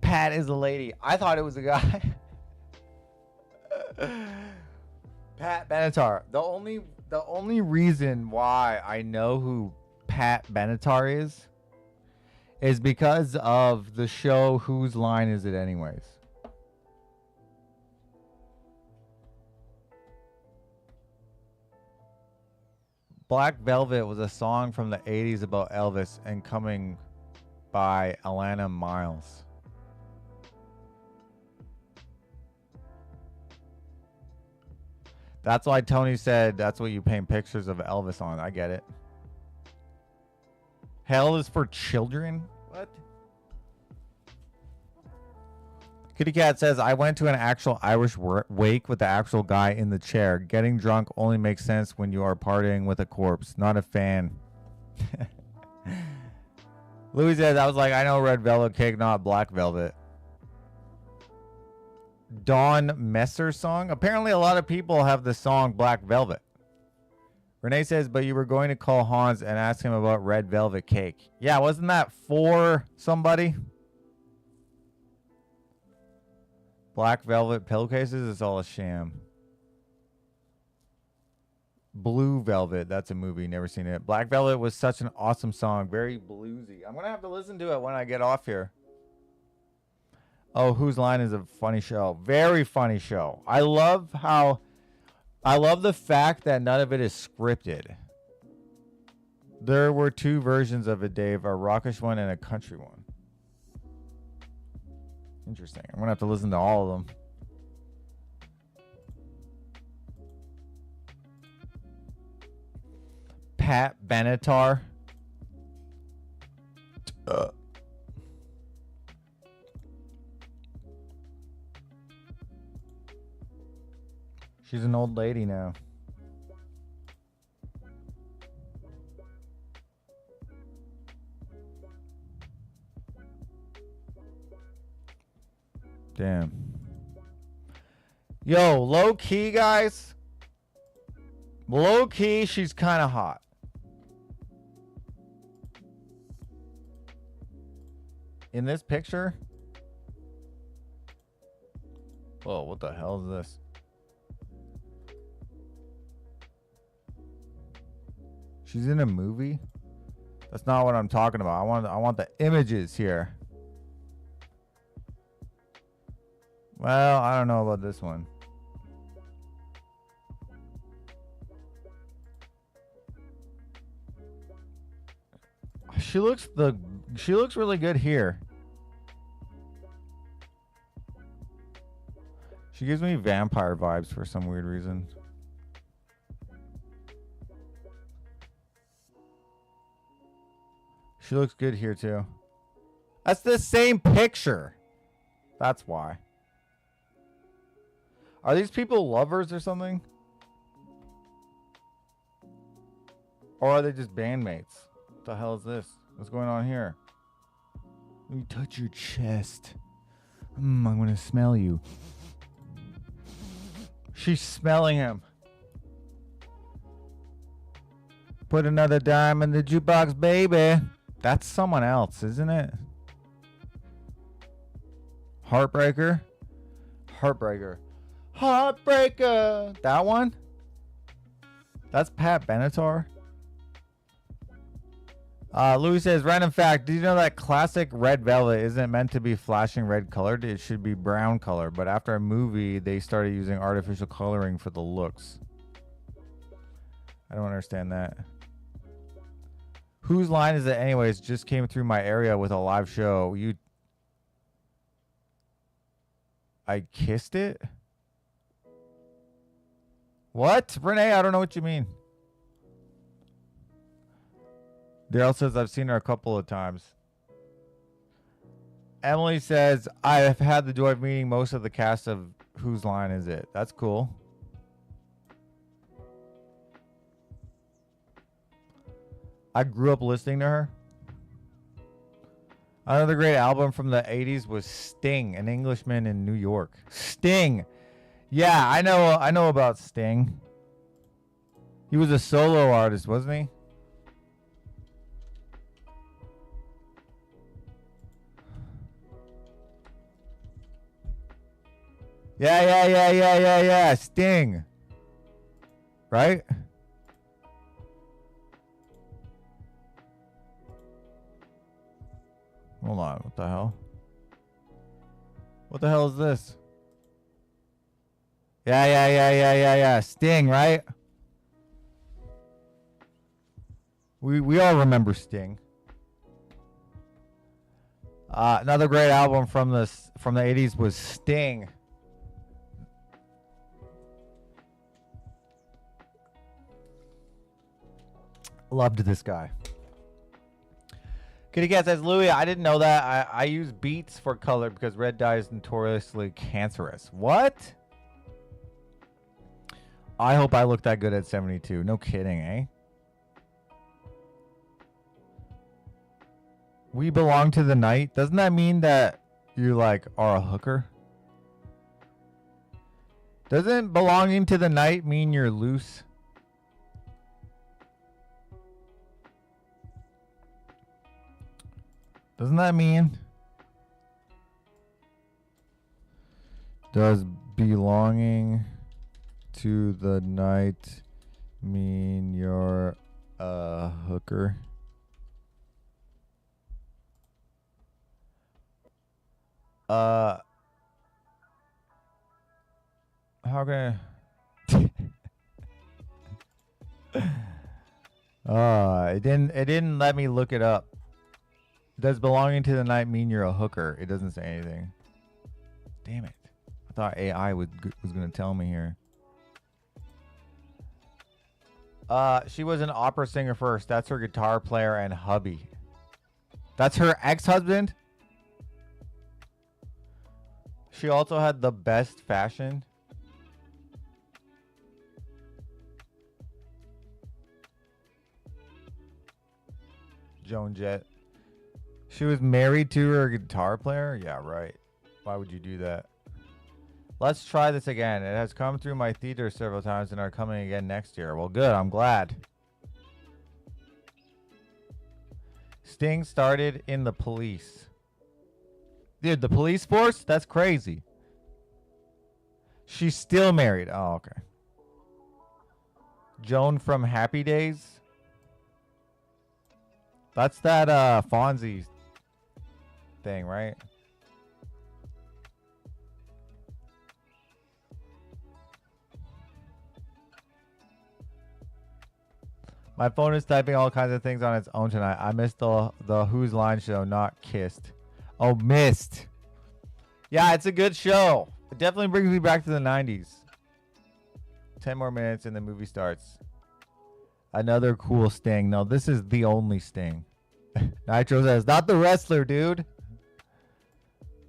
Pat is a lady. I thought it was a guy. Pat Benatar. The only reason why I know who Pat Benatar is because of the show Whose Line Is It Anyways? Black Velvet was a song from the 80s about Elvis and coming by Alana Miles. That's why Tony said that's what you paint pictures of Elvis on. I get it. Hell is for children? What? Kitty Cat says, I went to an actual Irish wake with the actual guy in the chair. Getting drunk only makes sense when you are partying with a corpse. Not a fan. Louis says, I was like, I know red velvet cake, not black velvet. Dawn Messer song. Apparently a lot of people have the song Black Velvet. Renee says, but you were going to call Hans and ask him about red velvet cake. Yeah, wasn't that for somebody? Black velvet pillowcases is all a sham. Blue Velvet, that's a movie, never seen it. Black Velvet was such an awesome song, very bluesy. I'm gonna have to listen to it when I get off here. Oh, Whose Line is a funny show. Very funny show. I love the fact that none of it is scripted. There were two versions of it, Dave, a rockish one and a country one. Interesting. I'm going to have to listen to all of them. Pat Benatar. She's an old lady now. Damn. Yo, low key, guys. Low key, she's kind of hot. In this picture. Whoa, what the hell is this? She's in a movie? That's not what I'm talking about. I want the images here. Well, I don't know about this one. She looks really good here. She gives me vampire vibes for some weird reason. She looks good here too. That's the same picture. That's why. Are these people lovers or something? Or are they just bandmates? What the hell is this? What's going on here? Let me touch your chest. I'm gonna smell you. She's smelling him. Put another dime in the jukebox, baby. That's someone else, isn't it? Heartbreaker? Heartbreaker. Heartbreaker. That one? That's Pat Benatar. Louis says, random fact, did you know that classic red velvet isn't meant to be flashing red colored? It should be brown color. But after a movie, they started using artificial coloring for the looks. I don't understand that. Whose Line Is It Anyways? Just came through my area with a live show. I kissed it? What? Renee, I don't know what you mean. Daryl says, I've seen her a couple of times. Emily says, I have had the joy of meeting most of the cast of Whose Line Is It? That's cool. I grew up listening to her. Another great album from the 80s was Sting, An Englishman in New York. Sting. Yeah, I know about Sting. He was a solo artist, wasn't he? Yeah. Sting. Right? Hold on. What the hell? What the hell is this? Yeah. Sting, right? We all remember Sting. Another great album from the 80s was Sting. Loved this guy. Kitty Cat says, Louis, I didn't know that. I use beets for color because red dye is notoriously cancerous. What? I hope I look that good at 72. No kidding, eh? We belong to the night. Doesn't that mean that you like are a hooker? Doesn't belonging to the night mean you're loose? Doesn't that mean? Does belonging to the night mean you're a hooker? How can I... it didn't let me look it up. Does belonging to the night mean you're a hooker? It doesn't say anything. Damn it. I thought AI was going to tell me here. She was an opera singer first. That's her guitar player and hubby. That's her ex-husband? She also had the best fashion. Joan Jett. She was married to her guitar player? Yeah, right. Why would you do that? Let's try this again. It has come through my theater several times and are coming again next year. Well, good. I'm glad. Sting started in the police. Dude, the police force? That's crazy. She's still married. Oh, okay. Joan from Happy Days? That's that Fonzie thing, right? My phone is typing all kinds of things on its own tonight. I missed the Who's Line show, not Kissed. Oh, missed. Yeah, it's a good show. It definitely brings me back to the 90s. 10 more minutes and the movie starts. Another cool Sting. No, this is the only Sting. Nitro says, not the wrestler, dude.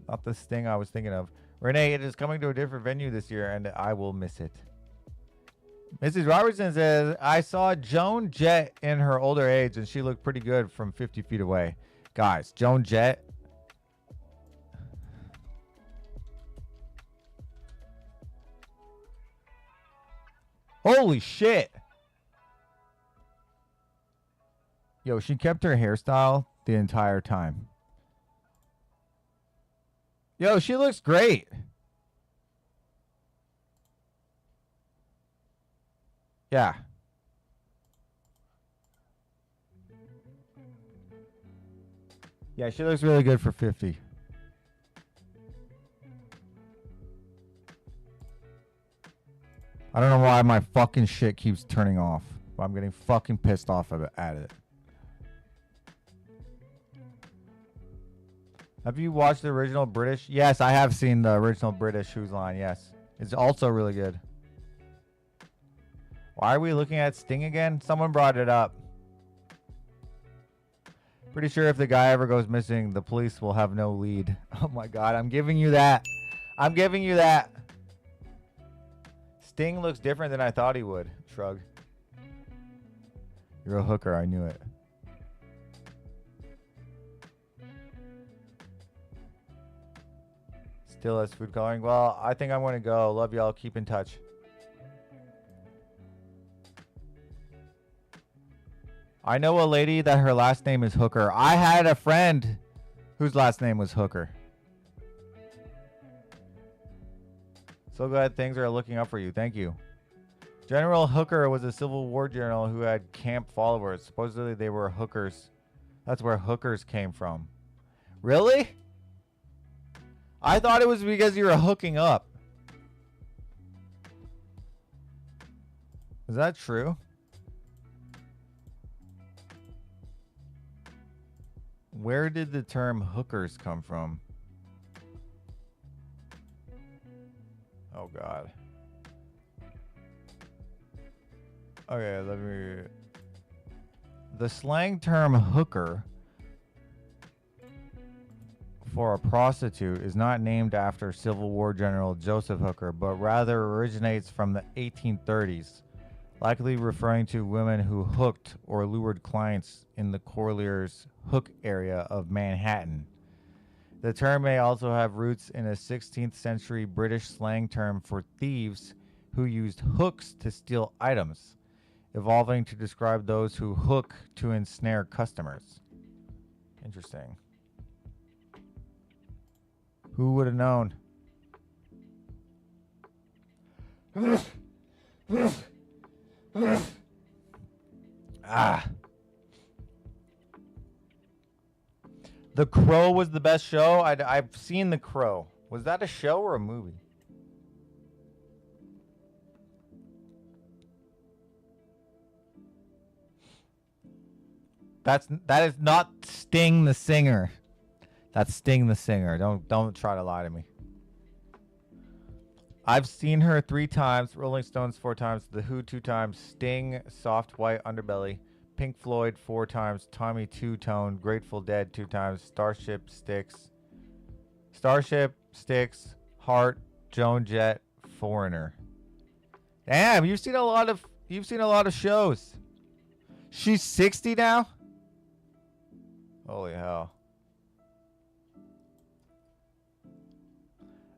Not the Sting I was thinking of. Renee, it is coming to a different venue this year, and I will miss it. Mrs. Robertson says, I saw Joan Jett in her older age, and she looked pretty good from 50 feet away. Guys, Joan Jett. Holy shit. Yo, she kept her hairstyle the entire time. Yo, she looks great. Yeah. Yeah, she looks really good for 50. I don't know why my fucking shit keeps turning off, but I'm getting fucking pissed off at it. Have you watched the original British? Yes, I have seen the original British Who's Line, yes. It's also really good. Why are we looking at Sting again? Someone brought it up. Pretty sure if the guy ever goes missing, the police will have no lead. Oh my god, I'm giving you that. I'm giving you that. Sting looks different than I thought he would. Shrug. You're a hooker, I knew it. Still has food coloring. Well, I think I'm going to go. Love y'all. Keep in touch. I know a lady that her last name is Hooker. I had a friend whose last name was Hooker. So glad things are looking up for you. Thank you. General Hooker was a Civil War general who had camp followers. Supposedly they were hookers. That's where hookers came from. Really? I thought it was because you were hooking up. Is that true? Where did the term hookers come from? Oh, God. Okay, let me... The slang term hooker for a prostitute is not named after Civil War General Joseph Hooker, but rather originates from the 1830s, likely referring to women who hooked or lured clients in the Collier's Hook area of Manhattan. The term may also have roots in a 16th century British slang term for thieves who used hooks to steal items, evolving to describe those who hook to ensnare customers. Interesting. Who would have known? The Crow was the best show. I've seen The Crow. Was that a show or a movie? That is not Sting the singer. That's Sting the singer. Don't try to lie to me. I've seen her 3 times, Rolling Stones 4 times, The Who 2 times, Sting, Soft White Underbelly, Pink Floyd 4 times, Tommy Two Tone, Grateful Dead 2 times, Starship Sticks, Heart, Joan Jett, Foreigner. Damn, you've seen a lot of shows. She's 60 now? Holy hell.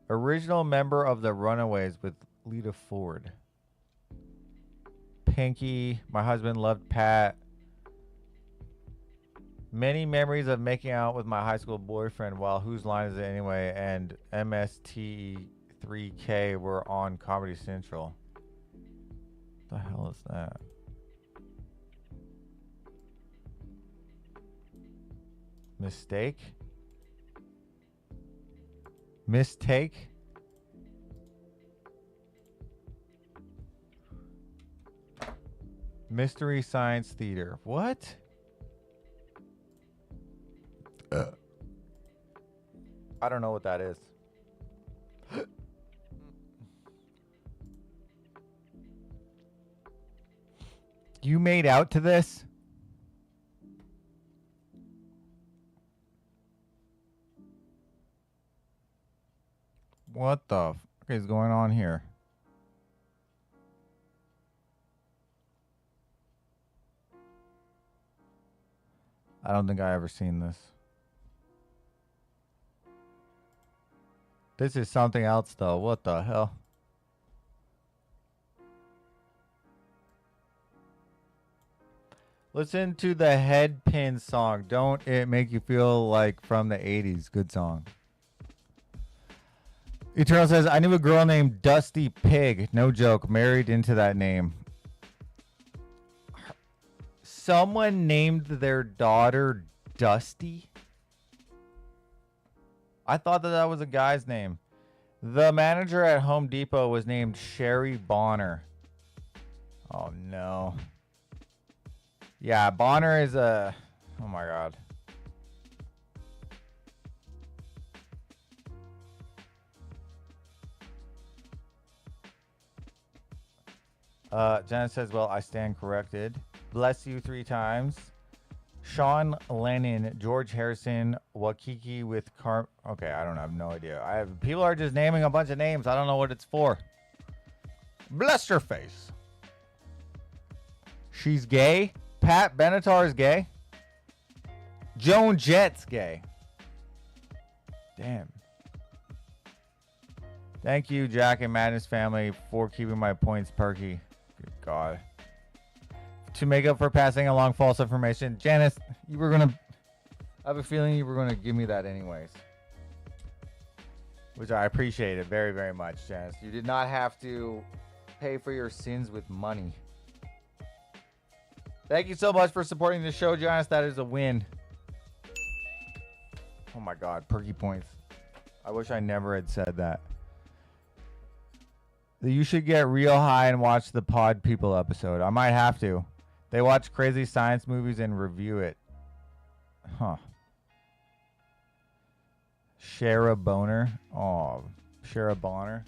Original member of the Runaways with Lita Ford. Pinky, My Husband Loved Pat. Many memories of making out with my high school boyfriend while Whose Line Is It Anyway and MST3K were on Comedy Central. What the hell is that? Mistake? Mystery Science Theater. What? I don't know what that is. You made out to this? What the fuck is going on here? I don't think I ever seen this. This is something else though. What the hell? Listen to the Headpin song. Don't it make you feel like from the 80s? Good song. Eternal says, I knew a girl named Dusty Pig. No joke. Married into that name. Someone named their daughter Dusty? I thought that was a guy's name. The manager at Home Depot was named Sherry Bonner. Oh, no. Yeah, Bonner is a... Oh, my God. Janet says, well, I stand corrected. Bless you 3 times. Sean Lennon, George Harrison, Wakiki with Okay, I don't have no idea. People are just naming a bunch of names. I don't know what it's for. Bless your face. She's gay. Pat Benatar is gay. Joan Jett's gay. Damn. Thank you, Jack and Madness family, for keeping my points perky. Good God. to make up for passing along false information. Janice, you were gonna. I have a feeling you were gonna give me that anyways, which I appreciate it very, very much, Janice. You did not have to pay for your sins with money. Thank you so much for supporting the show, Janice. That is a win. Oh my God, perky points. I wish I never had said that. You should get real high and watch the Pod People episode. I might have to. They watch crazy science movies and review it. Huh. Shara Boner. Oh, Shara Bonner.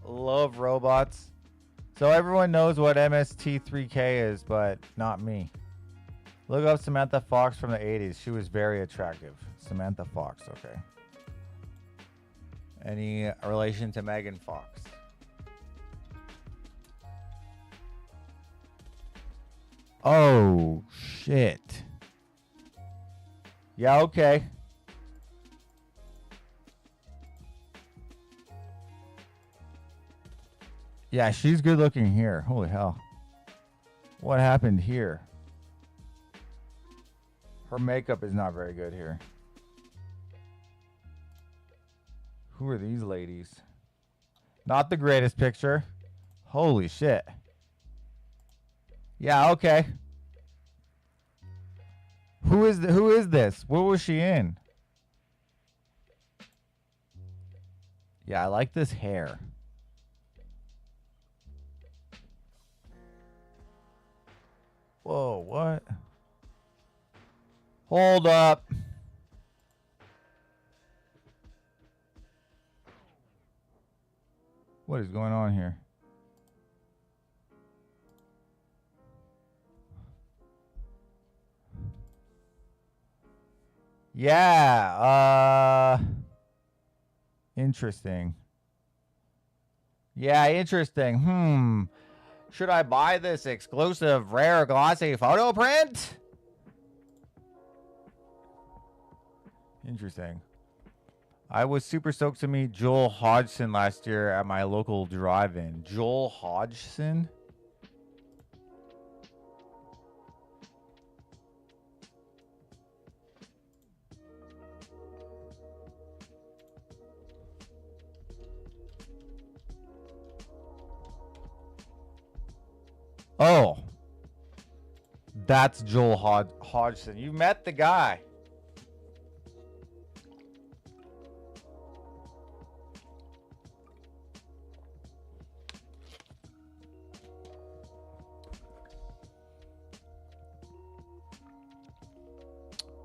Love robots. So everyone knows what MST3K is, but not me. Look up Samantha Fox from the 80s. She was very attractive. Samantha Fox, okay. Any relation to Megan Fox? Oh, shit. Yeah, okay. Yeah, she's good looking here. Holy hell. What happened here? Her makeup is not very good here. Who are these ladies? Not the greatest picture. Holy shit. Yeah, okay. Who is this? What was she in? Yeah, I like this hair. Whoa, what? Hold up. What is going on here? Yeah, interesting. Yeah, interesting. Should I buy this exclusive rare glossy photo print? Interesting. I was super stoked to meet Joel Hodgson last year at my local drive-in. Joel Hodgson? Oh. That's Joel Hodgson. You met the guy.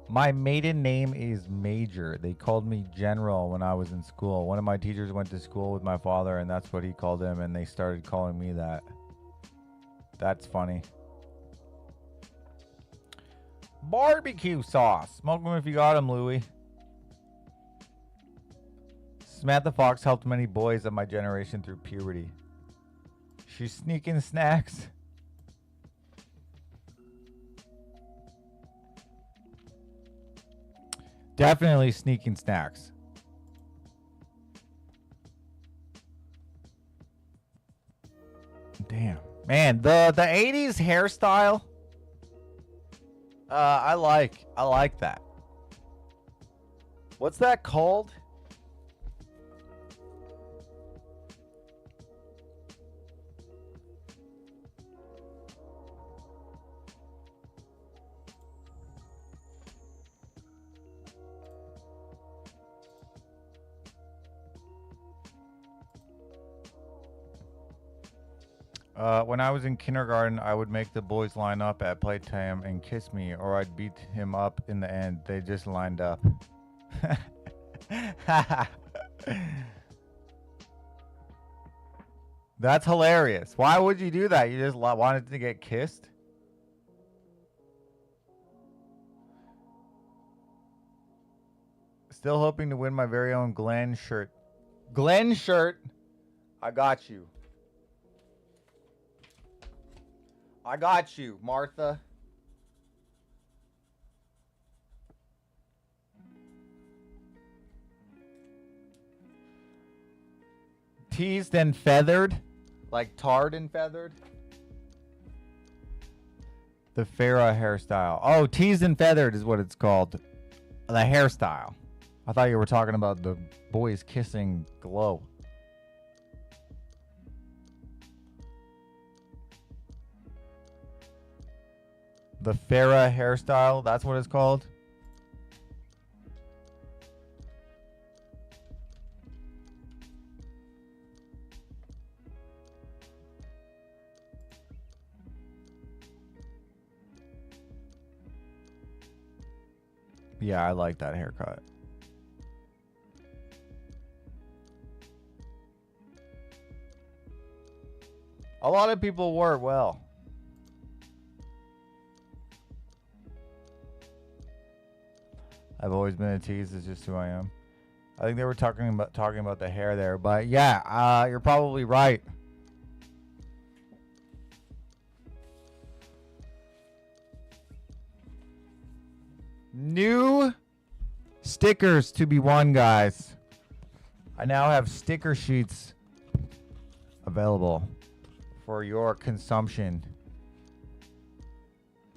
My maiden name is Major. They called me General when I was in school. One of my teachers went to school with my father, and that's what he called him, and they started calling me that. That's funny. Barbecue sauce. Smoke them if you got them, Louie. Samantha Fox helped many boys of my generation through puberty. She's sneaking snacks. Definitely sneaking snacks. Damn. Man, the 80s hairstyle. I like that. What's that called? When I was in kindergarten, I would make the boys line up at playtime and kiss me, or I'd beat him up in the end. They just lined up. That's hilarious. Why would you do that? You just wanted to get kissed? Still hoping to win my very own Glenn shirt. Glenn shirt. I got you. I got you, Martha. Teased and feathered. Like tarred and feathered? The Farrah hairstyle. Oh, teased and feathered is what it's called. The hairstyle. I thought you were talking about the boys kissing glow. The Farrah hairstyle, that's what it's called. Yeah, I like that haircut. A lot of people wore it well. I've always been a tease. It's just who I am. I think they were talking about the hair there, but yeah, you're probably right. New stickers to be won, guys. I now have sticker sheets available for your consumption.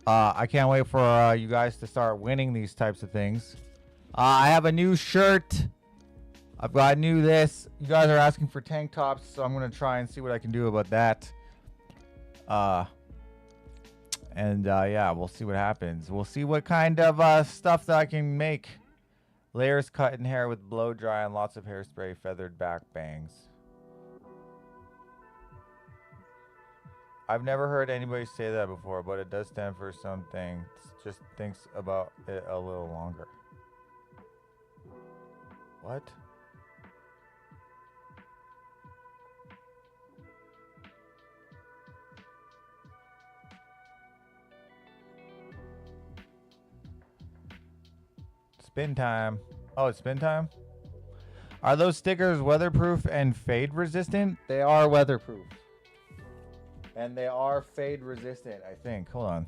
I can't wait for you guys to start winning these types of things. I have a new shirt. I've got new this. You guys are asking for tank tops, so I'm going to try and see what I can do about that. Yeah, we'll see what happens. We'll see what kind of stuff that I can make. Layers cut in hair with blow dry and lots of hairspray, feathered back bangs. I've never heard anybody say that before, but it does stand for something. Just thinks about it a little longer. What? Spin time. Oh, it's spin time? Are those stickers weatherproof and fade resistant? They are weatherproof. And they are fade resistant, I think. Hold on.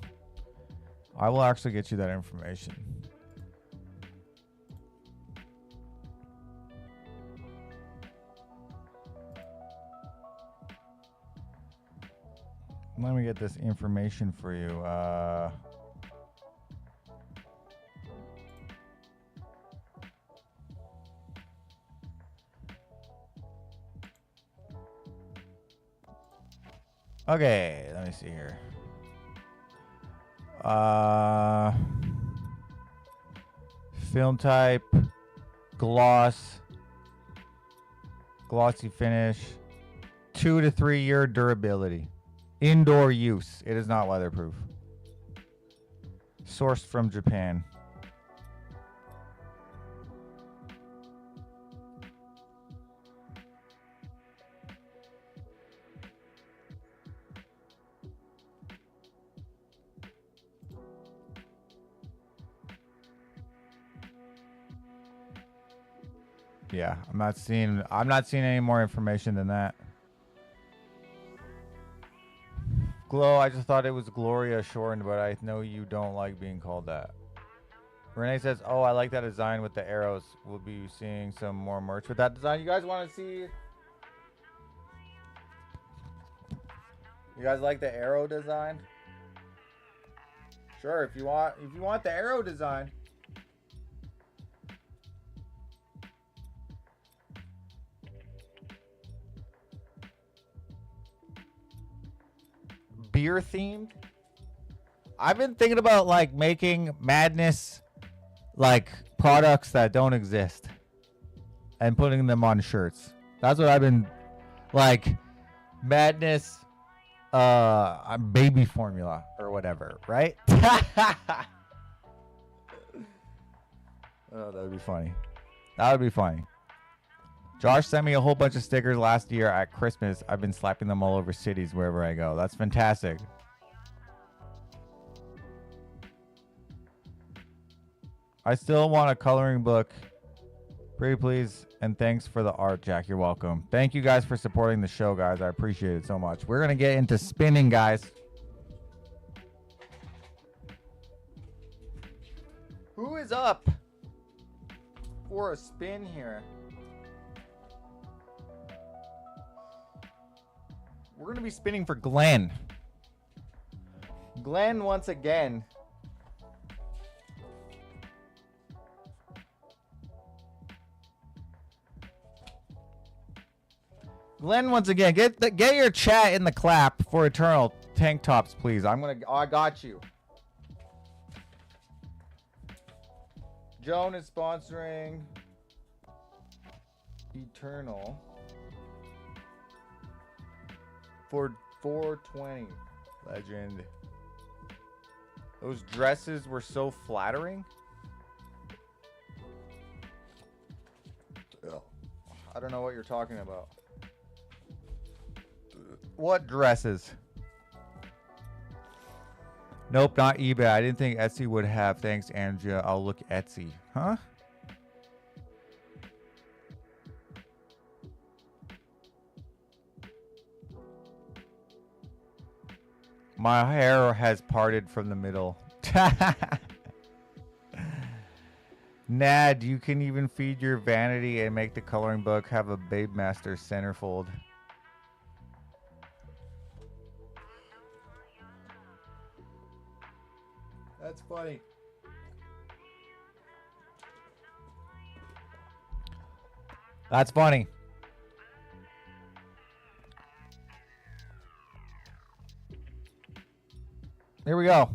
I will actually get you that information. Let me get this information for you. Okay, let me see here. Film type, gloss, glossy finish, 2 to 3 year durability, indoor use. It is not weatherproof. Sourced from Japan. Yeah, I'm not seeing any more information than that. Glow, I just thought it was Gloria shortened, but I know you don't like being called that. Renee says, oh, I like that design with the arrows. We'll be seeing some more merch with that design. You guys want to see? You guys like the arrow design? Sure, if you want the arrow design. Beer themed. I've been thinking about like making Madness like products that don't exist and putting them on shirts. That's what I've been like. Madness baby formula or whatever, right? Oh, that would be funny. That would be funny. Josh sent me a whole bunch of stickers last year at Christmas. I've been slapping them all over cities wherever I go. That's fantastic. I still want a coloring book. Pretty please. And thanks for the art, Jack. You're welcome. Thank you guys for supporting the show, guys. I appreciate it so much. We're going to get into spinning, guys. Who is up for a spin here? We're going to be spinning for Glenn. Glenn once again. Glenn once again. Get your chat in the clap for Eternal tank tops, please. I got you. Joan is sponsoring Eternal for 420. Legend. Those dresses were so flattering. I don't know what you're talking about. What dresses? Nope, not eBay. I didn't think Etsy would have. Thanks, Andrea. I'll look Etsy. Huh? My hair has parted from the middle. Nad, you can even feed your vanity and make the coloring book have a Babe Master centerfold. That's funny. That's funny. Here we go.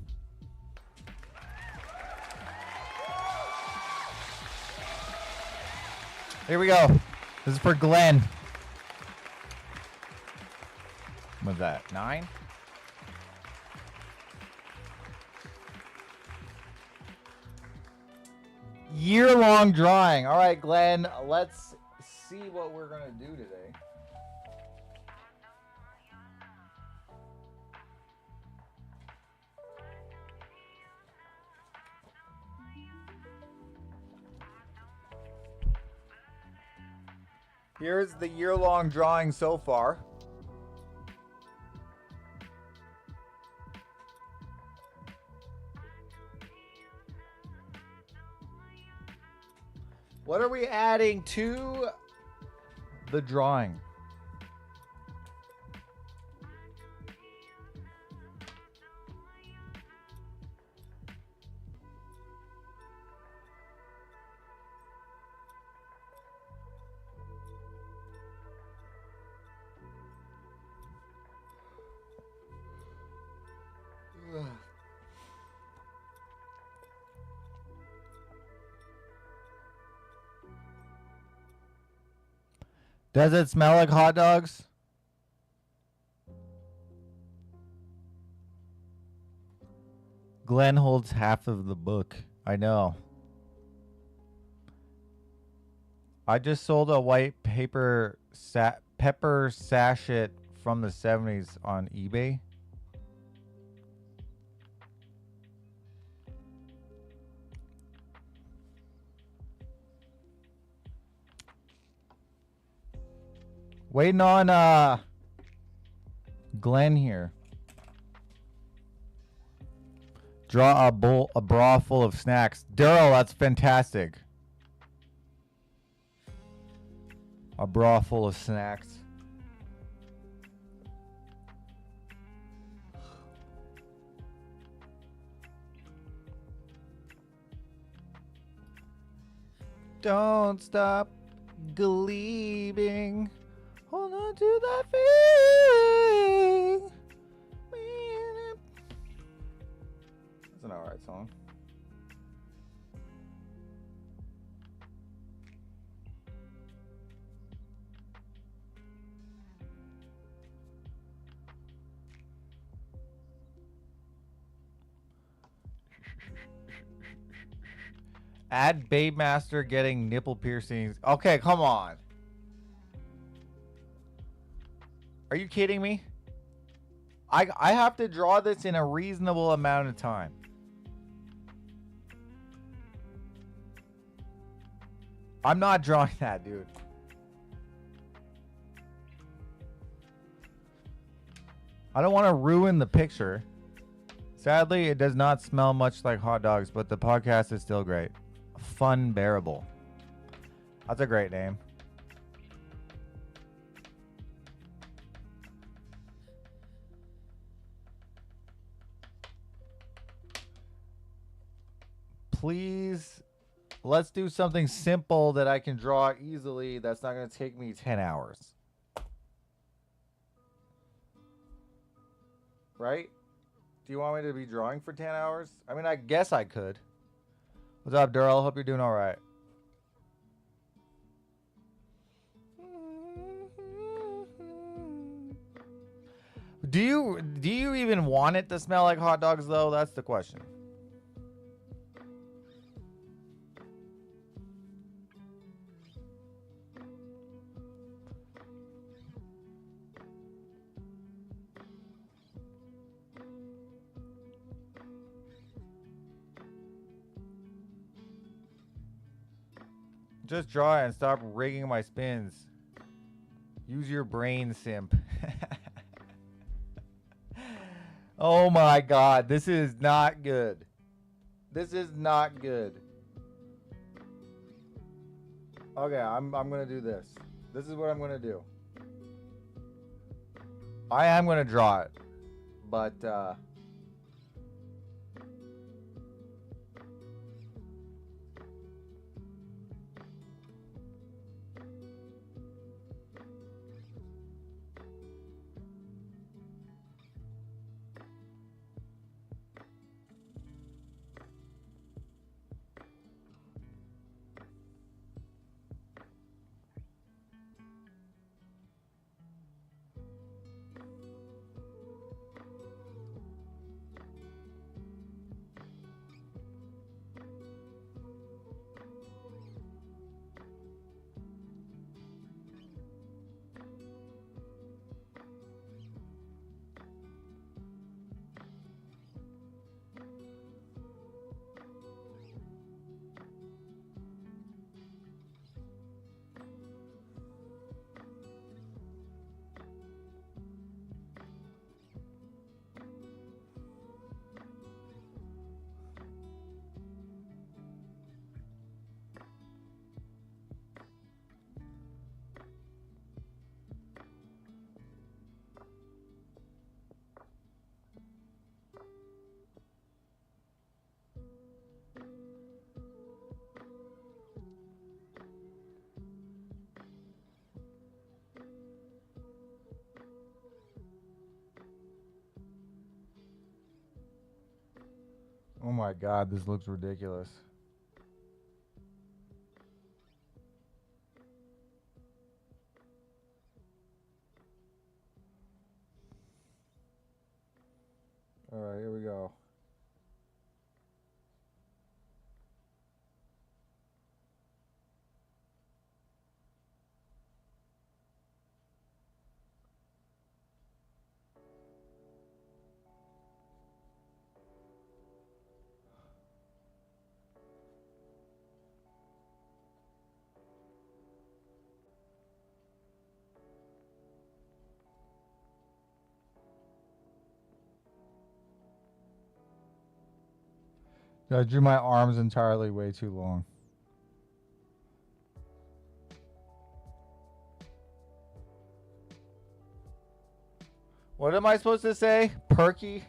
Here we go. This is for Glenn. What's that? 9? Year-long drawing. All right, Glenn, let's see what we're going to do today. Here's the year-long drawing so far. What are we adding to the drawing? Does it smell like hot dogs? Glenn holds half of the book. I know. I just sold a white pepper sachet from the 70s on eBay. Waiting on Glenn here. Draw a bra full of snacks. Daryl, that's fantastic. A bra full of snacks. Don't stop believing. Hold on to that feeling. That's an alright song. Add Babe Master getting nipple piercings. Okay, come on. Are you kidding me? I have to draw this in a reasonable amount of time. I'm not drawing that, dude. I don't want to ruin the picture. Sadly, it does not smell much like hot dogs, but the podcast is still great. Fun Bearable. That's a great name. please, let's do something simple that I can draw easily. That's not going to take me 10 hours. Right? Do you want me to be drawing for 10 hours? I mean, I guess I could. What's up, Durrell? Hope you're doing all right. Do you even want it to smell like hot dogs, though? That's the question. Just draw it and stop rigging my spins. Use your brain, simp. Oh my god, this is not good. This is not good. Okay, I'm gonna do this. This is what I'm gonna do. I am gonna draw it, but oh my god, this looks ridiculous. All right, here we go. I drew my arms entirely way too long. What am I supposed to say? Perky?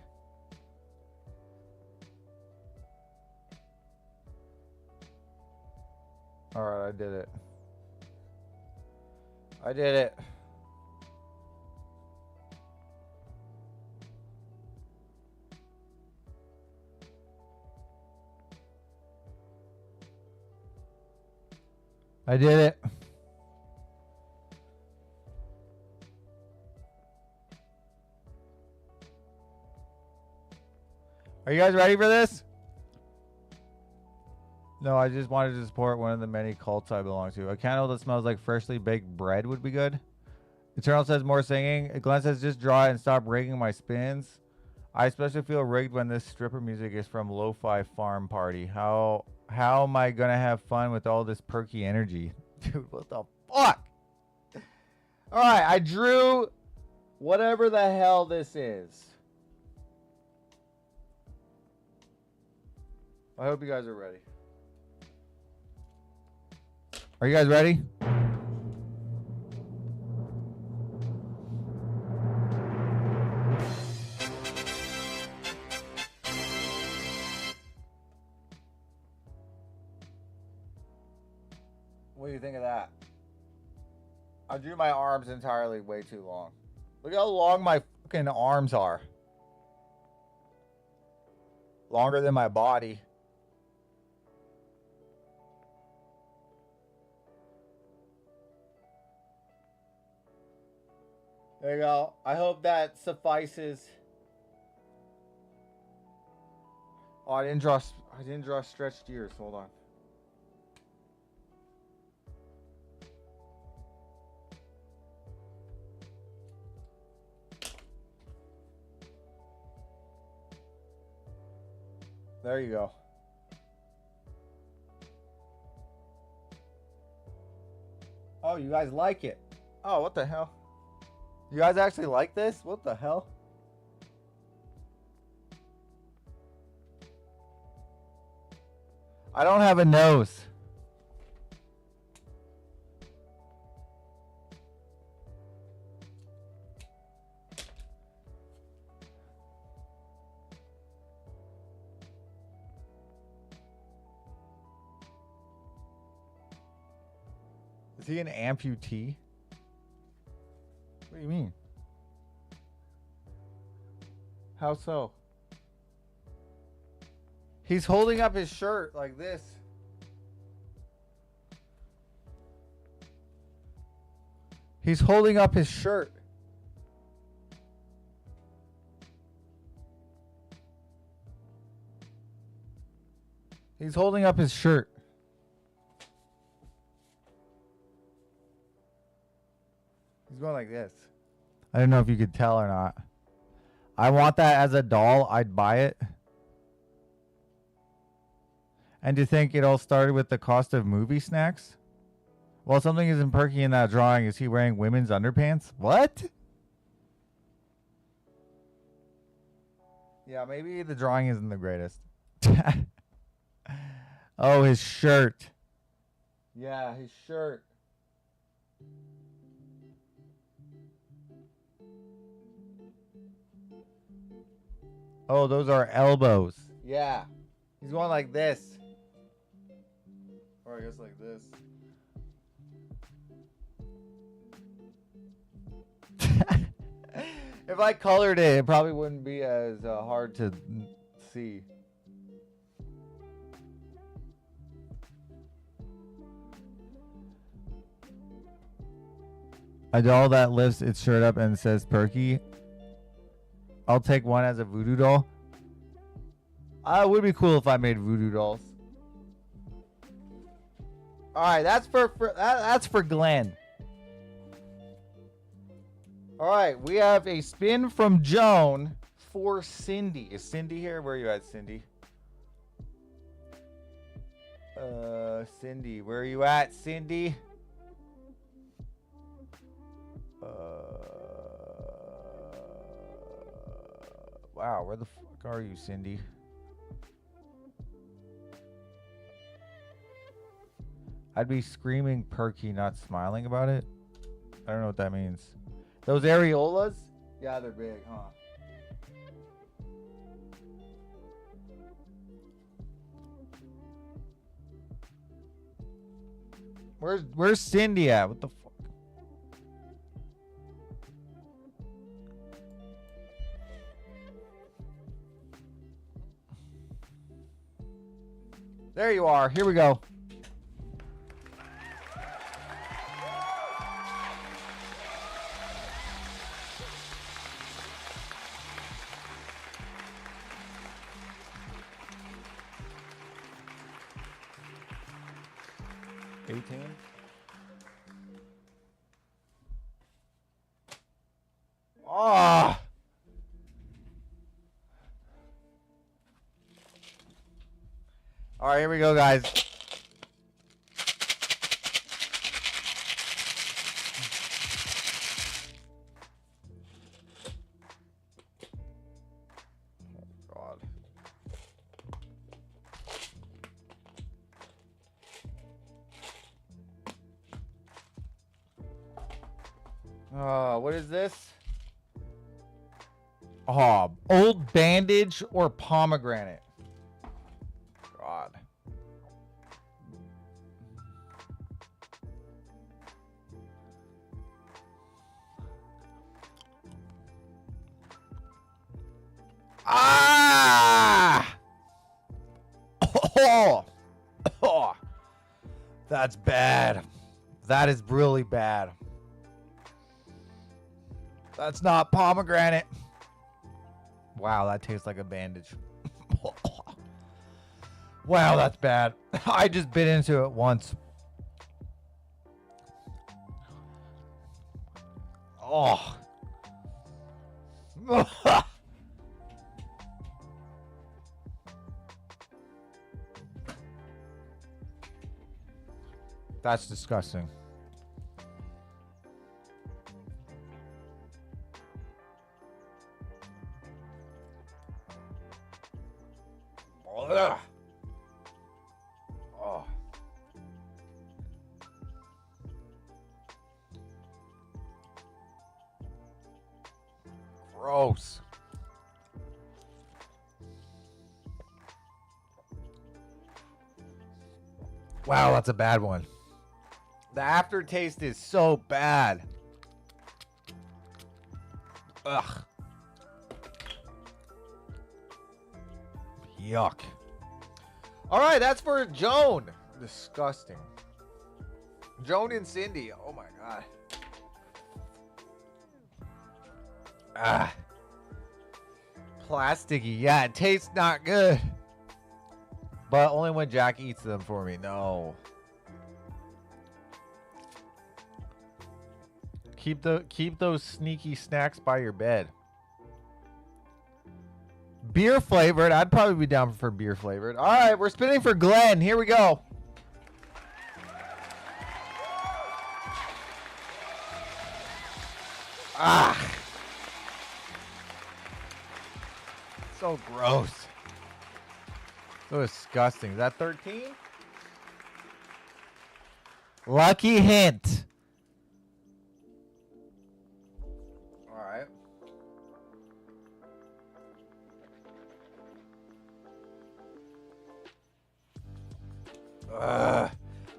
Alright, I did it. I did it. I did it. Are you guys ready for this? No, I just wanted to support one of the many cults I belong to. A candle that smells like freshly baked bread would be good. Eternal says more singing. Glenn says just draw it and stop rigging my spins. I especially feel rigged when this stripper music is from Lo-Fi Farm Party. How am I gonna have fun with all this perky energy? Dude, what the fuck? Alright, I drew whatever the hell this is. I hope you guys are ready. Are you guys ready? What do you think of that? I drew my arms entirely way too long. Look how long my fucking arms are. Longer than my body. There you go. I hope that suffices. Oh, I didn't draw stretched ears. Hold on. There you go. Oh, you guys like it. Oh, what the hell? You guys actually like this? What the hell? I don't have a nose. Is he an amputee? What do you mean? How so? He's holding up his shirt like this. He's holding up his shirt. He's holding up his shirt. He's going like this. I don't know if you could tell or not. I want that as a doll. I'd buy it. And to think it all started with the cost of movie snacks? Well, something isn't perky in that drawing. Is he wearing women's underpants? What? Yeah, maybe the drawing isn't the greatest. Oh, his shirt. Yeah, his shirt. Oh, those are elbows. Yeah. He's going like this. Or I guess like this. If I colored it, it probably wouldn't be as hard to see. A doll that lifts its shirt up and says perky. I'll take one as a voodoo doll. It would be cool if I made voodoo dolls. All right, that's for Glenn. All right, we have a spin from Joan for Cindy. Is Cindy here? Where are you at, Cindy? Cindy, where are you at, Cindy? Wow, where the fuck are you, Cindy? I'd be screaming perky, not smiling about it. I don't know what that means. Those areolas? Yeah, they're big, huh? Where's Cindy at? What the fuck? There you are. Here we go. Ah. All right, here we go, guys. Oh, God. What is this? Oh, old bandage or pomegranate. God. Oh, oh, that's bad. That is really bad. That's not pomegranate. Wow, that tastes like a bandage. Wow, that's bad. I just bit into it once. Oh. That's disgusting. Ugh. Oh. Gross. Wow, that's a bad one. The aftertaste is so bad. Ugh. Yuck. All right, that's for Joan. Disgusting. Joan and Cindy. Oh my god. Ah. Plasticky. Yeah, it tastes not good. But only when Jack eats them for me. No. Keep those sneaky snacks by your bed. Beer flavored. I'd probably be down for beer flavored. All right, we're spinning for Glenn. Here we go. Ah. So gross. So disgusting. Is that 13? Lucky hint. All right.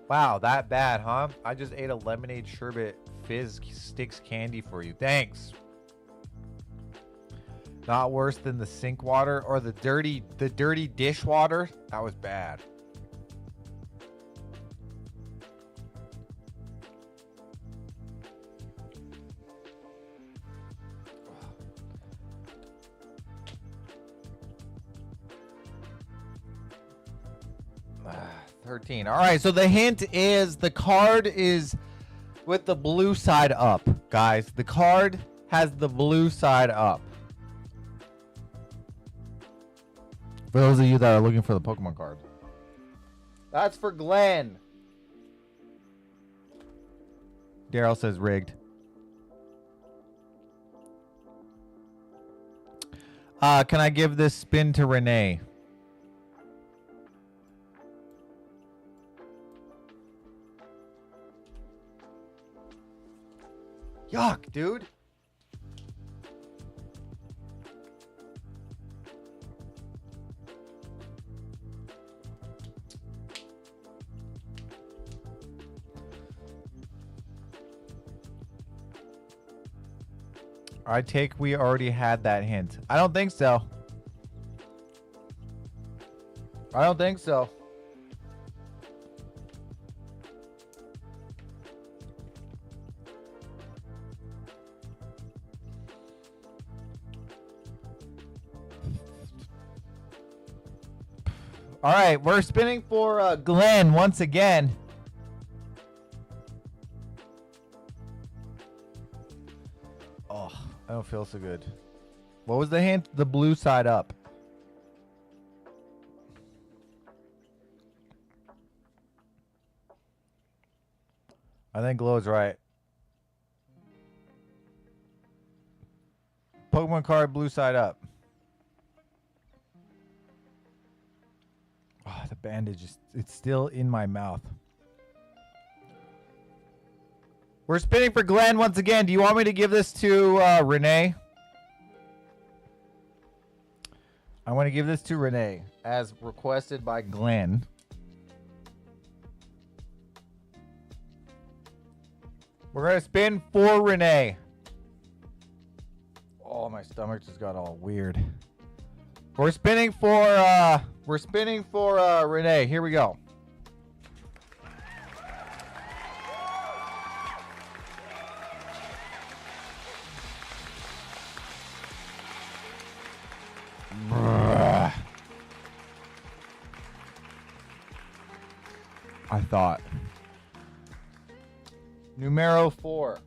Wow, that bad, huh? I just ate a lemonade sherbet fizz sticks candy for you. Thanks. Not worse than the sink water or the dirty dishwater. That was bad. $13. All right, so the hint is the card is with the blue side up, guys. The card has the blue side up. For those of you that are looking for the Pokemon card. That's for Glenn. Daryl says rigged. Can I give this spin to Renee? Yuck, dude. I take we already had that hint. I don't think so. I don't think so. All right, we're spinning for Glenn once again. Oh, I don't feel so good. What was the hint? The blue side up. I think Glow's right. Pokemon card, blue side up. Oh, the bandage is it's still in my mouth. We're spinning for Glenn once again. Do you want me to give this to Renee? I want to give this to Renee as requested by Glenn. We're going to spin for Renee. Oh, my stomach just got all weird. We're spinning for Renee. Here we go. I thought. Numero 4.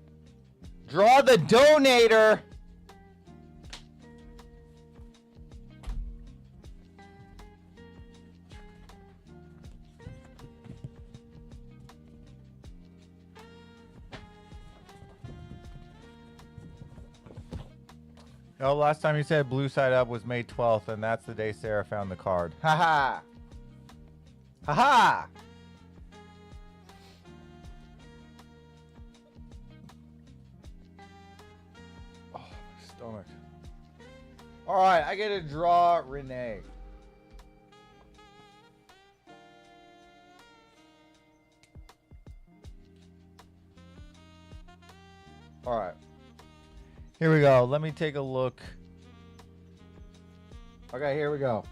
Draw the donator. Oh, last time you said Blue Side Up was May 12th, and that's the day Sarah found the card. Ha ha! Ha ha! Oh, my stomach. Alright, I get to draw Renee. Alright. Here we go. Let me take a look. Okay, here we go.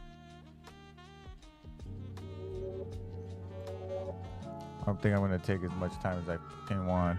I don't think I'm going to take as much time as I can want.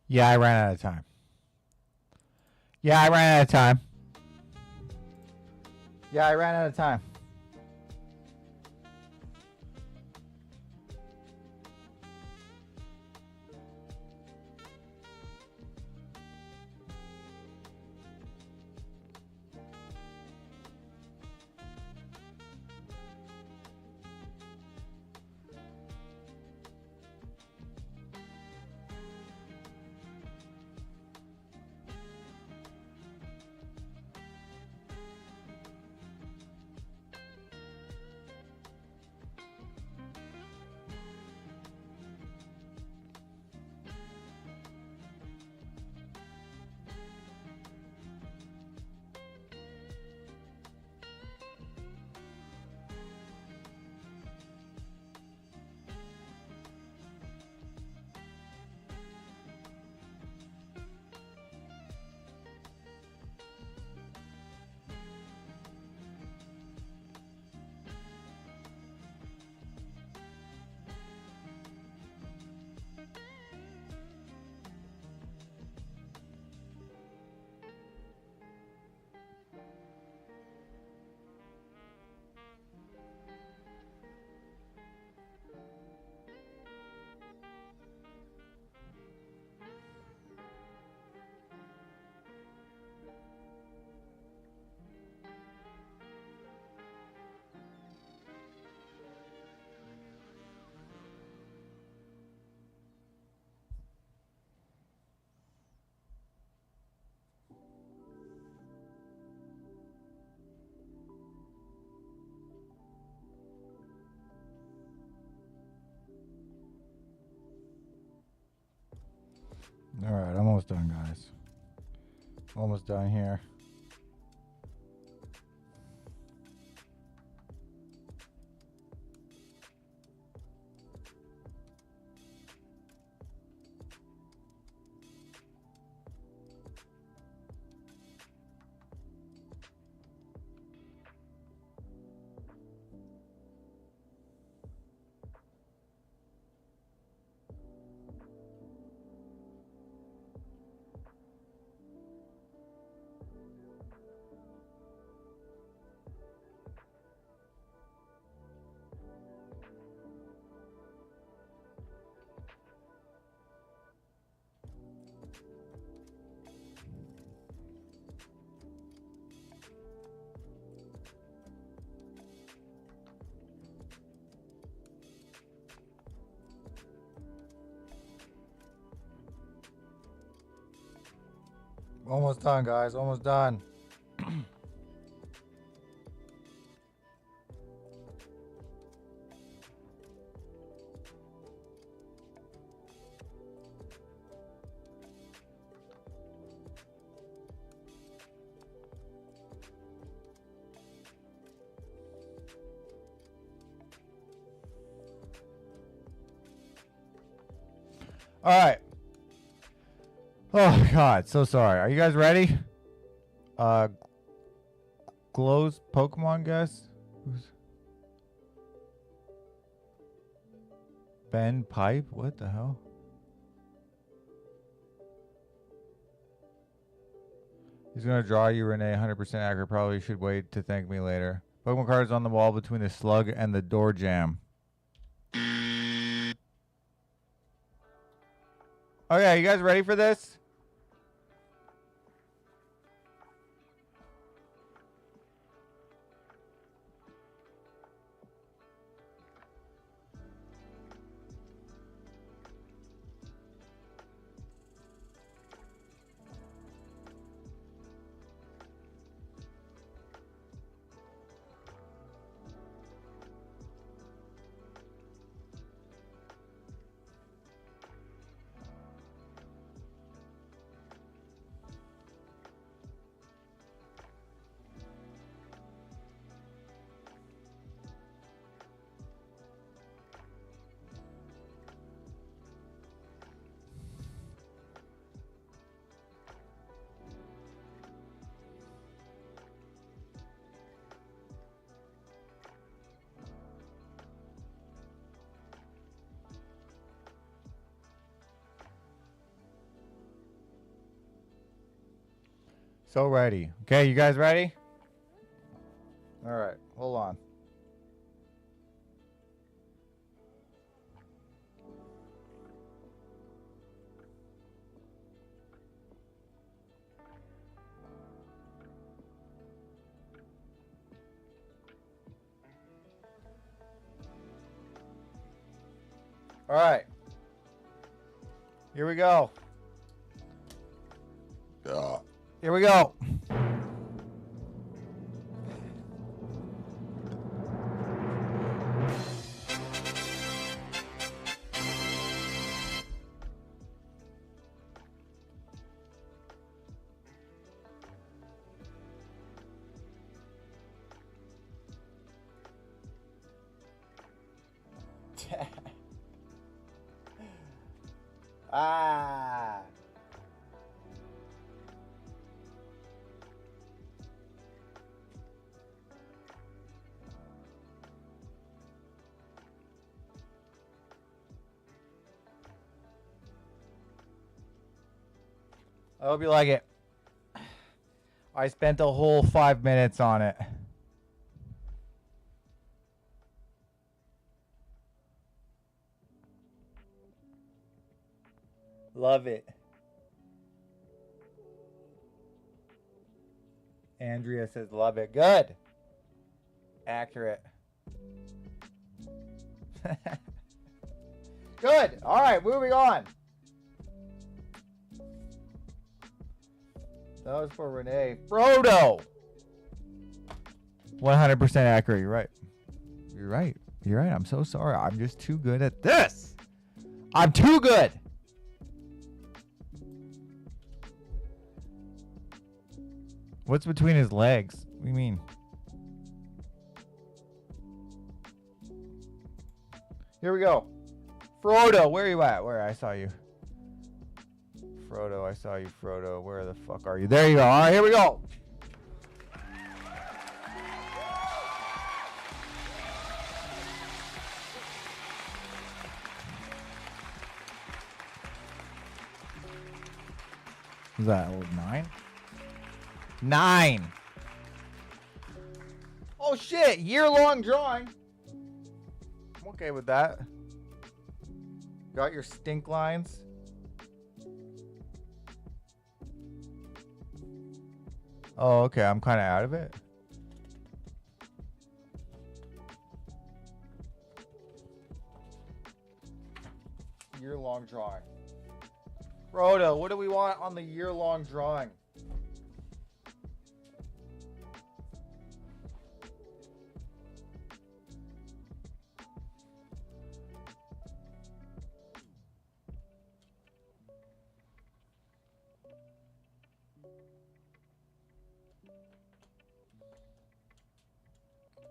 Yeah, I ran out of time. Yeah, I ran out of time. Yeah, I ran out of time. All right, I'm almost done, guys. Almost done here. Almost done, guys. Almost done. All right. Oh God, so sorry. Are you guys ready? Glow's Pokemon guess? Who's Ben Pipe? What the hell? He's gonna draw you, Renee. 100% accurate. Probably should wait to thank me later. Pokemon card is on the wall between the slug and the door jam. Okay, you guys ready for this? So ready. Okay, you guys ready? All right, hold on. All right. Here we go. Here we go. Ah. I hope you like it. I spent a whole 5 minutes on it. Love it. Andrea says love it. Good. Accurate. Good. All right, moving on. That was for Renee. Frodo. 100% accurate. You're right. You're right. You're right. I'm so sorry. I'm just too good at this. I'm too good. What's between his legs? What do you mean? Here we go. Frodo, where are you at? Where? I saw you. Frodo, I saw you, Frodo. Where the fuck are you? There you go. All right, here we go. Is that 9? 9. Oh shit! Year-long drawing. I'm okay with that. Got your stink lines. Oh, okay. I'm kind of out of it. Year-long drawing. Frodo, what do we want on the year-long drawing?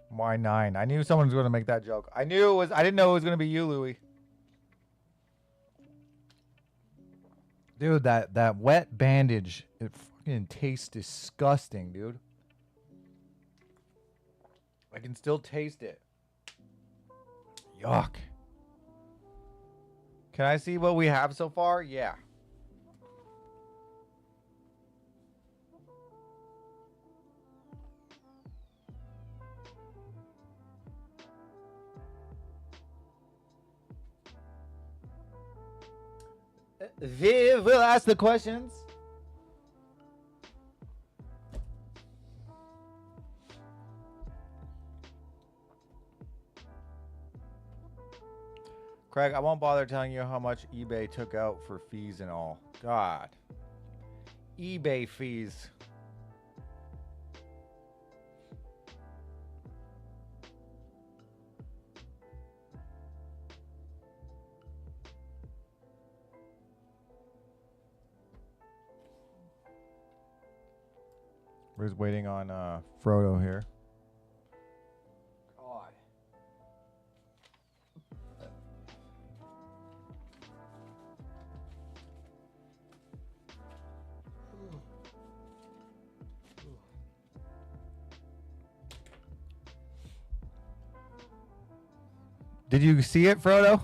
Why 9? I knew someone was going to make that joke. I didn't know it was going to be you, Louis. Dude, that wet bandage, it fucking tastes disgusting, dude. I can still taste it. Yuck. Can I see what we have so far? Yeah. Viv will ask the questions. Craig, I won't bother telling you how much eBay took out for fees and all. God. eBay fees. We're just waiting on Frodo here. God. Did you see it, Frodo?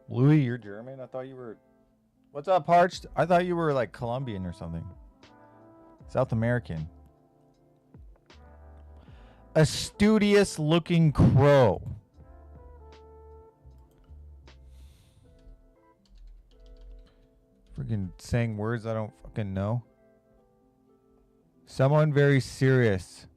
Louis, you're German? I thought you were... What's up, Parched? I thought you were like Colombian or something. South American. A studious looking crow. Freaking saying words I don't fucking know. Someone very serious.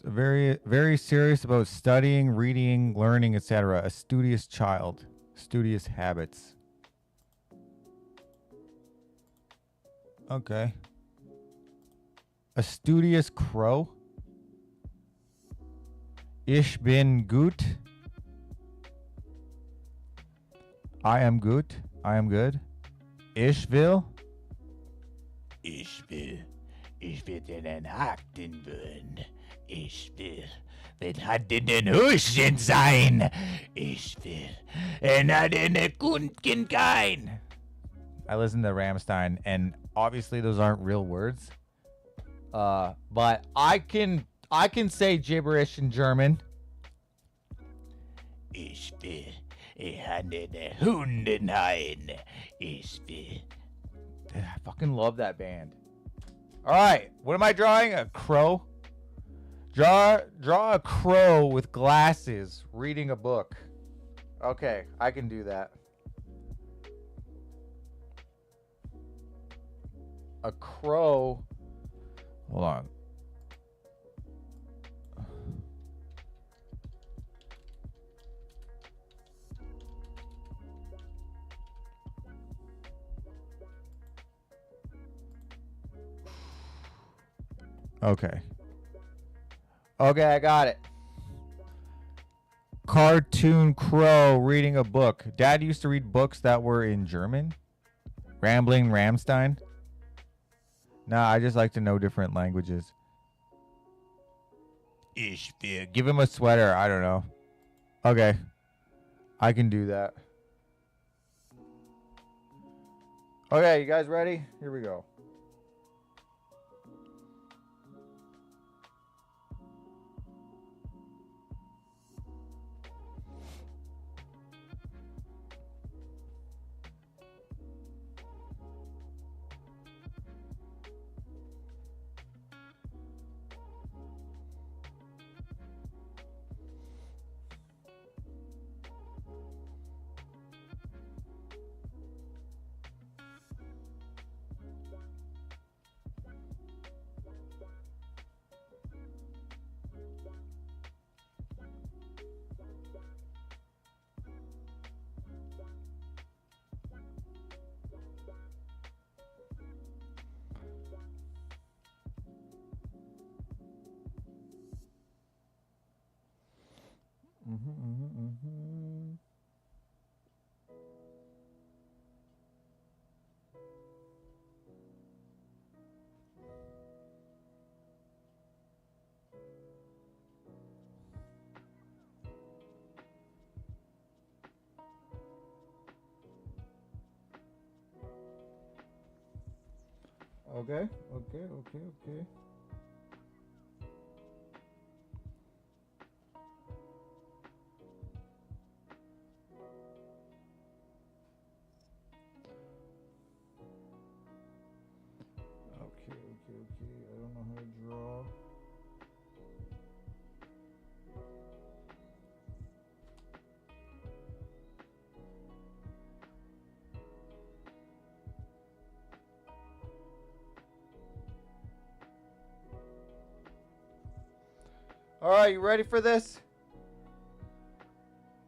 Very, very serious about studying, reading, learning, etc. A studious child. Studious habits. Okay. A studious crow. Ich bin gut. I am gut. I am good. Ich will. Ich will den Haken burn. Ich will den hat in den Huschen sein. Ich will den hat in den Kunden kein. I listened to Rammstein, and obviously those aren't real words. But I can say gibberish in German. Ich will den Hunden ein. Ich will. I fucking love that band. All right, what am I drawing? A crow. Draw a crow with glasses reading a book. Okay, I can do that. A crow. Hold on. Okay. Okay, I got it. Cartoon Crow reading a book. Dad used to read books that were in German. Rambling Ramstein. Nah, I just like to know different languages. Ish, give him a sweater. I don't know. Okay. I can do that. Okay, you guys ready? Here we go. Okay. I don't know how to draw. All right, you ready for this?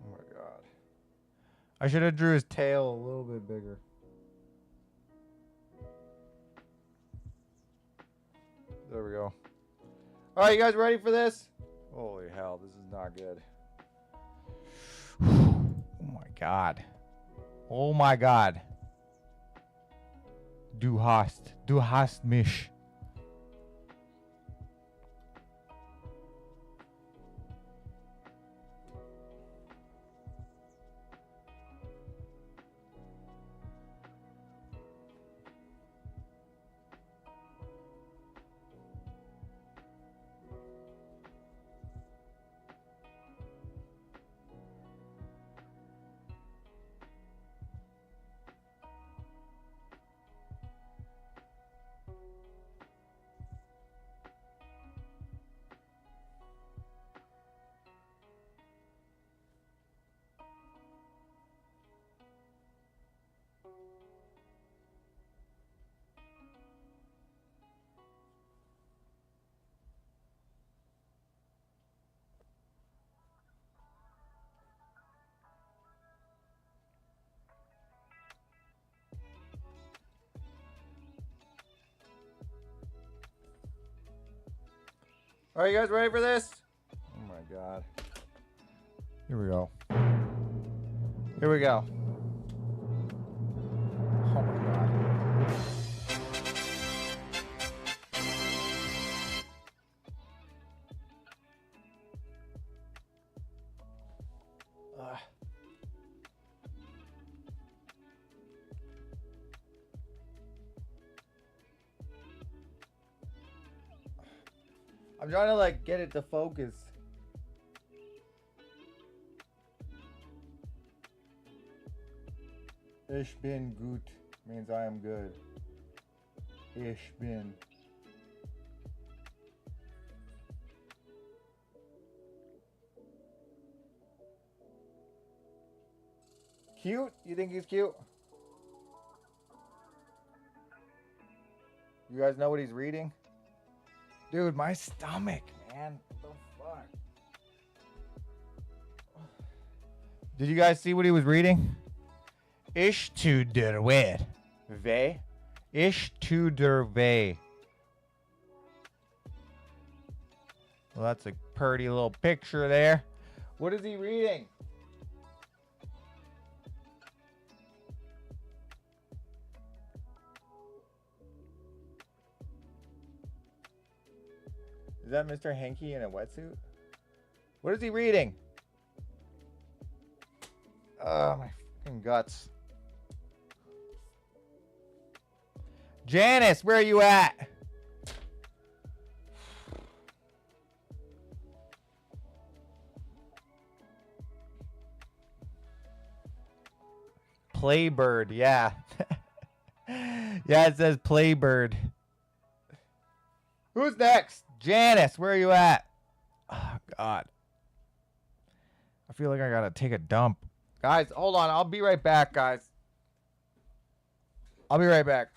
Oh my god. I should have drew his tail a little bit bigger. There we go. All right, you guys ready for this? Holy hell, this is not good. Oh my god. Oh my god. Du hast mich. All right, you guys ready for this? Oh my god. Here we go. Here we go. Oh my god. I'm trying to like get it to focus. Ich bin gut means I am good. Ich bin. Cute? You think he's cute? You guys know what he's reading? Dude, my stomach, man. What the fuck? Did you guys see what he was reading? Ich tu der Wet. Ich tu der Weh. Well, that's a pretty little picture there. What is he reading? Is that Mr. Hanky in a wetsuit? What is he reading? Oh, my fucking guts. Janice, where are you at? Playbird, yeah. Yeah, it says Playbird. Who's next? Janice, where are you at? Oh, God. I feel like I gotta take a dump. Guys, hold on. I'll be right back, guys. I'll be right back.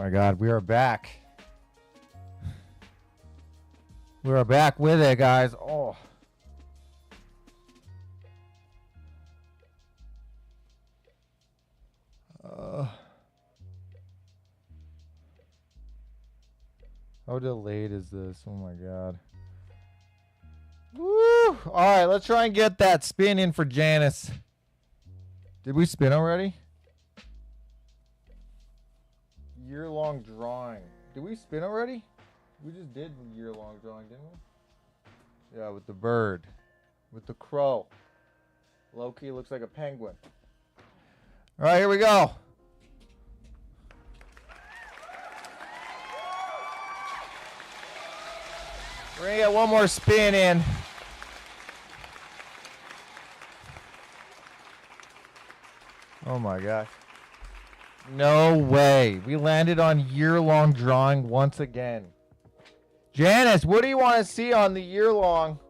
my God, we are back. We are back with it, guys. Oh. How delayed is this? Oh my God. Woo! All right, let's try and get that spin in for Janice. Did we spin already? Year-long drawing. Did we spin already? We just did year-long drawing, didn't we? Yeah, with the bird. With the crow. Loki looks like a penguin. All right, here we go. We're going to get one more spin in. Oh my gosh. No way. We landed on year-long drawing once again. Janice, what do you want to see on the year-long?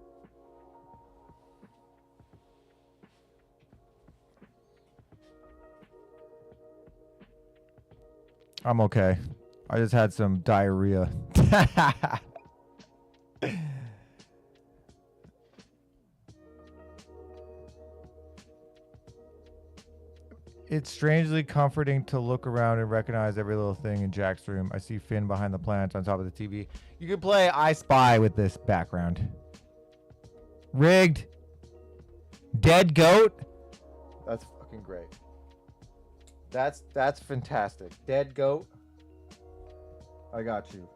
I'm okay. I just had some diarrhea. It's strangely comforting to look around and recognize every little thing in Jack's room. I see Finn behind the plants on top of the TV. You can play I Spy with this background. Rigged. Dead goat. That's fucking great. That's fantastic. Dead goat. I got you.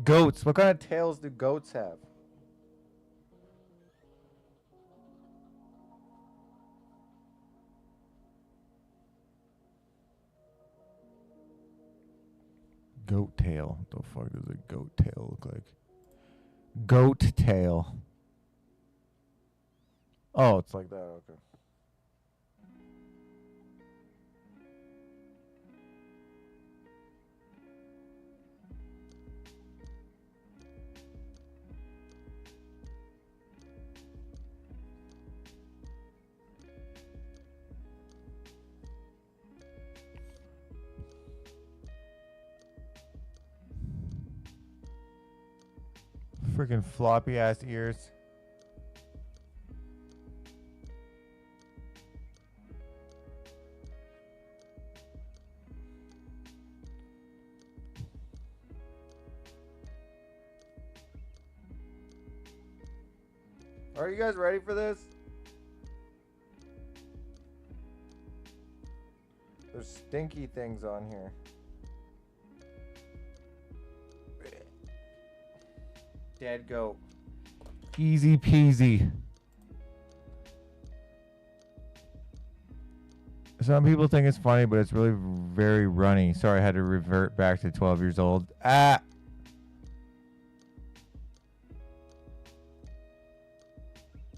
Goats. What kind of tails do goats have? Goat tail. What the fuck does a goat tail look like? Goat tail. Oh, it's like that. Okay. Freaking floppy ass ears. Are you guys ready for this? There's stinky things on here. Dead goat. Easy peasy. Some people think it's funny, but it's really very runny. Sorry, I had to revert back to 12 years old. Ah!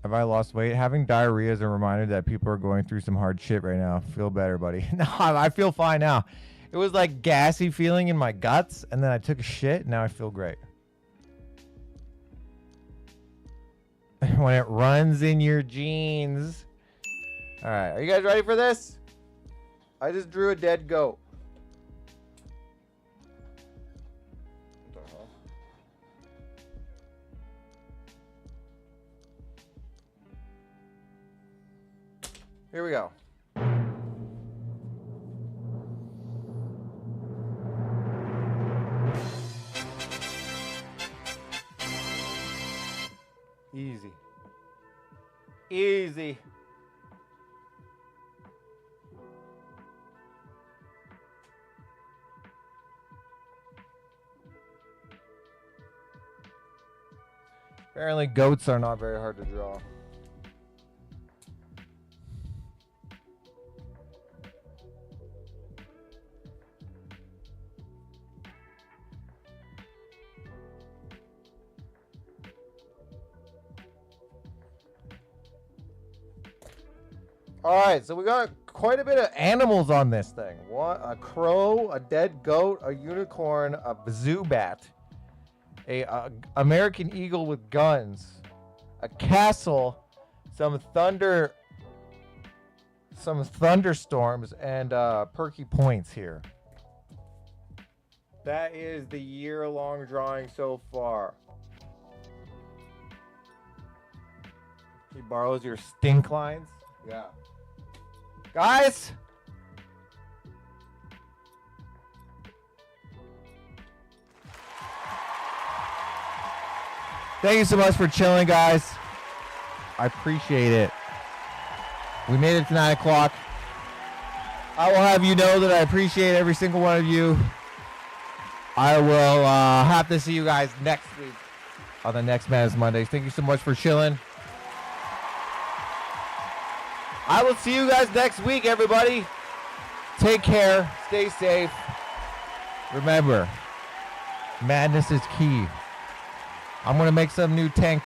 Have I lost weight? Having diarrhea is a reminder that people are going through some hard shit right now. Feel better, buddy. No, I feel fine now. It was like gassy feeling in my guts, and then I took a shit, and now I feel great. When it runs in your genes. All right, are you guys ready for this? I just drew a dead goat. What the hell? Here we go. Easy. Easy. Apparently goats are not very hard to draw. All right, so we got quite a bit of animals on this thing. What? A crow, a dead goat, a unicorn, a Zubat, a American eagle with guns, a castle, some thunderstorms, and perky points here. That is the year-long drawing so far. He borrows your stink lines. Yeah. Guys, thank you so much for chilling, guys. I appreciate it. We made it to 9 o'clock. I will have you know that I appreciate every single one of you. I will have to see you guys next week on the next Madnezz Mondays. Thank you so much for chilling. I will see you guys next week, everybody. Take care. Stay safe. Remember, madness is key. I'm going to make some new tank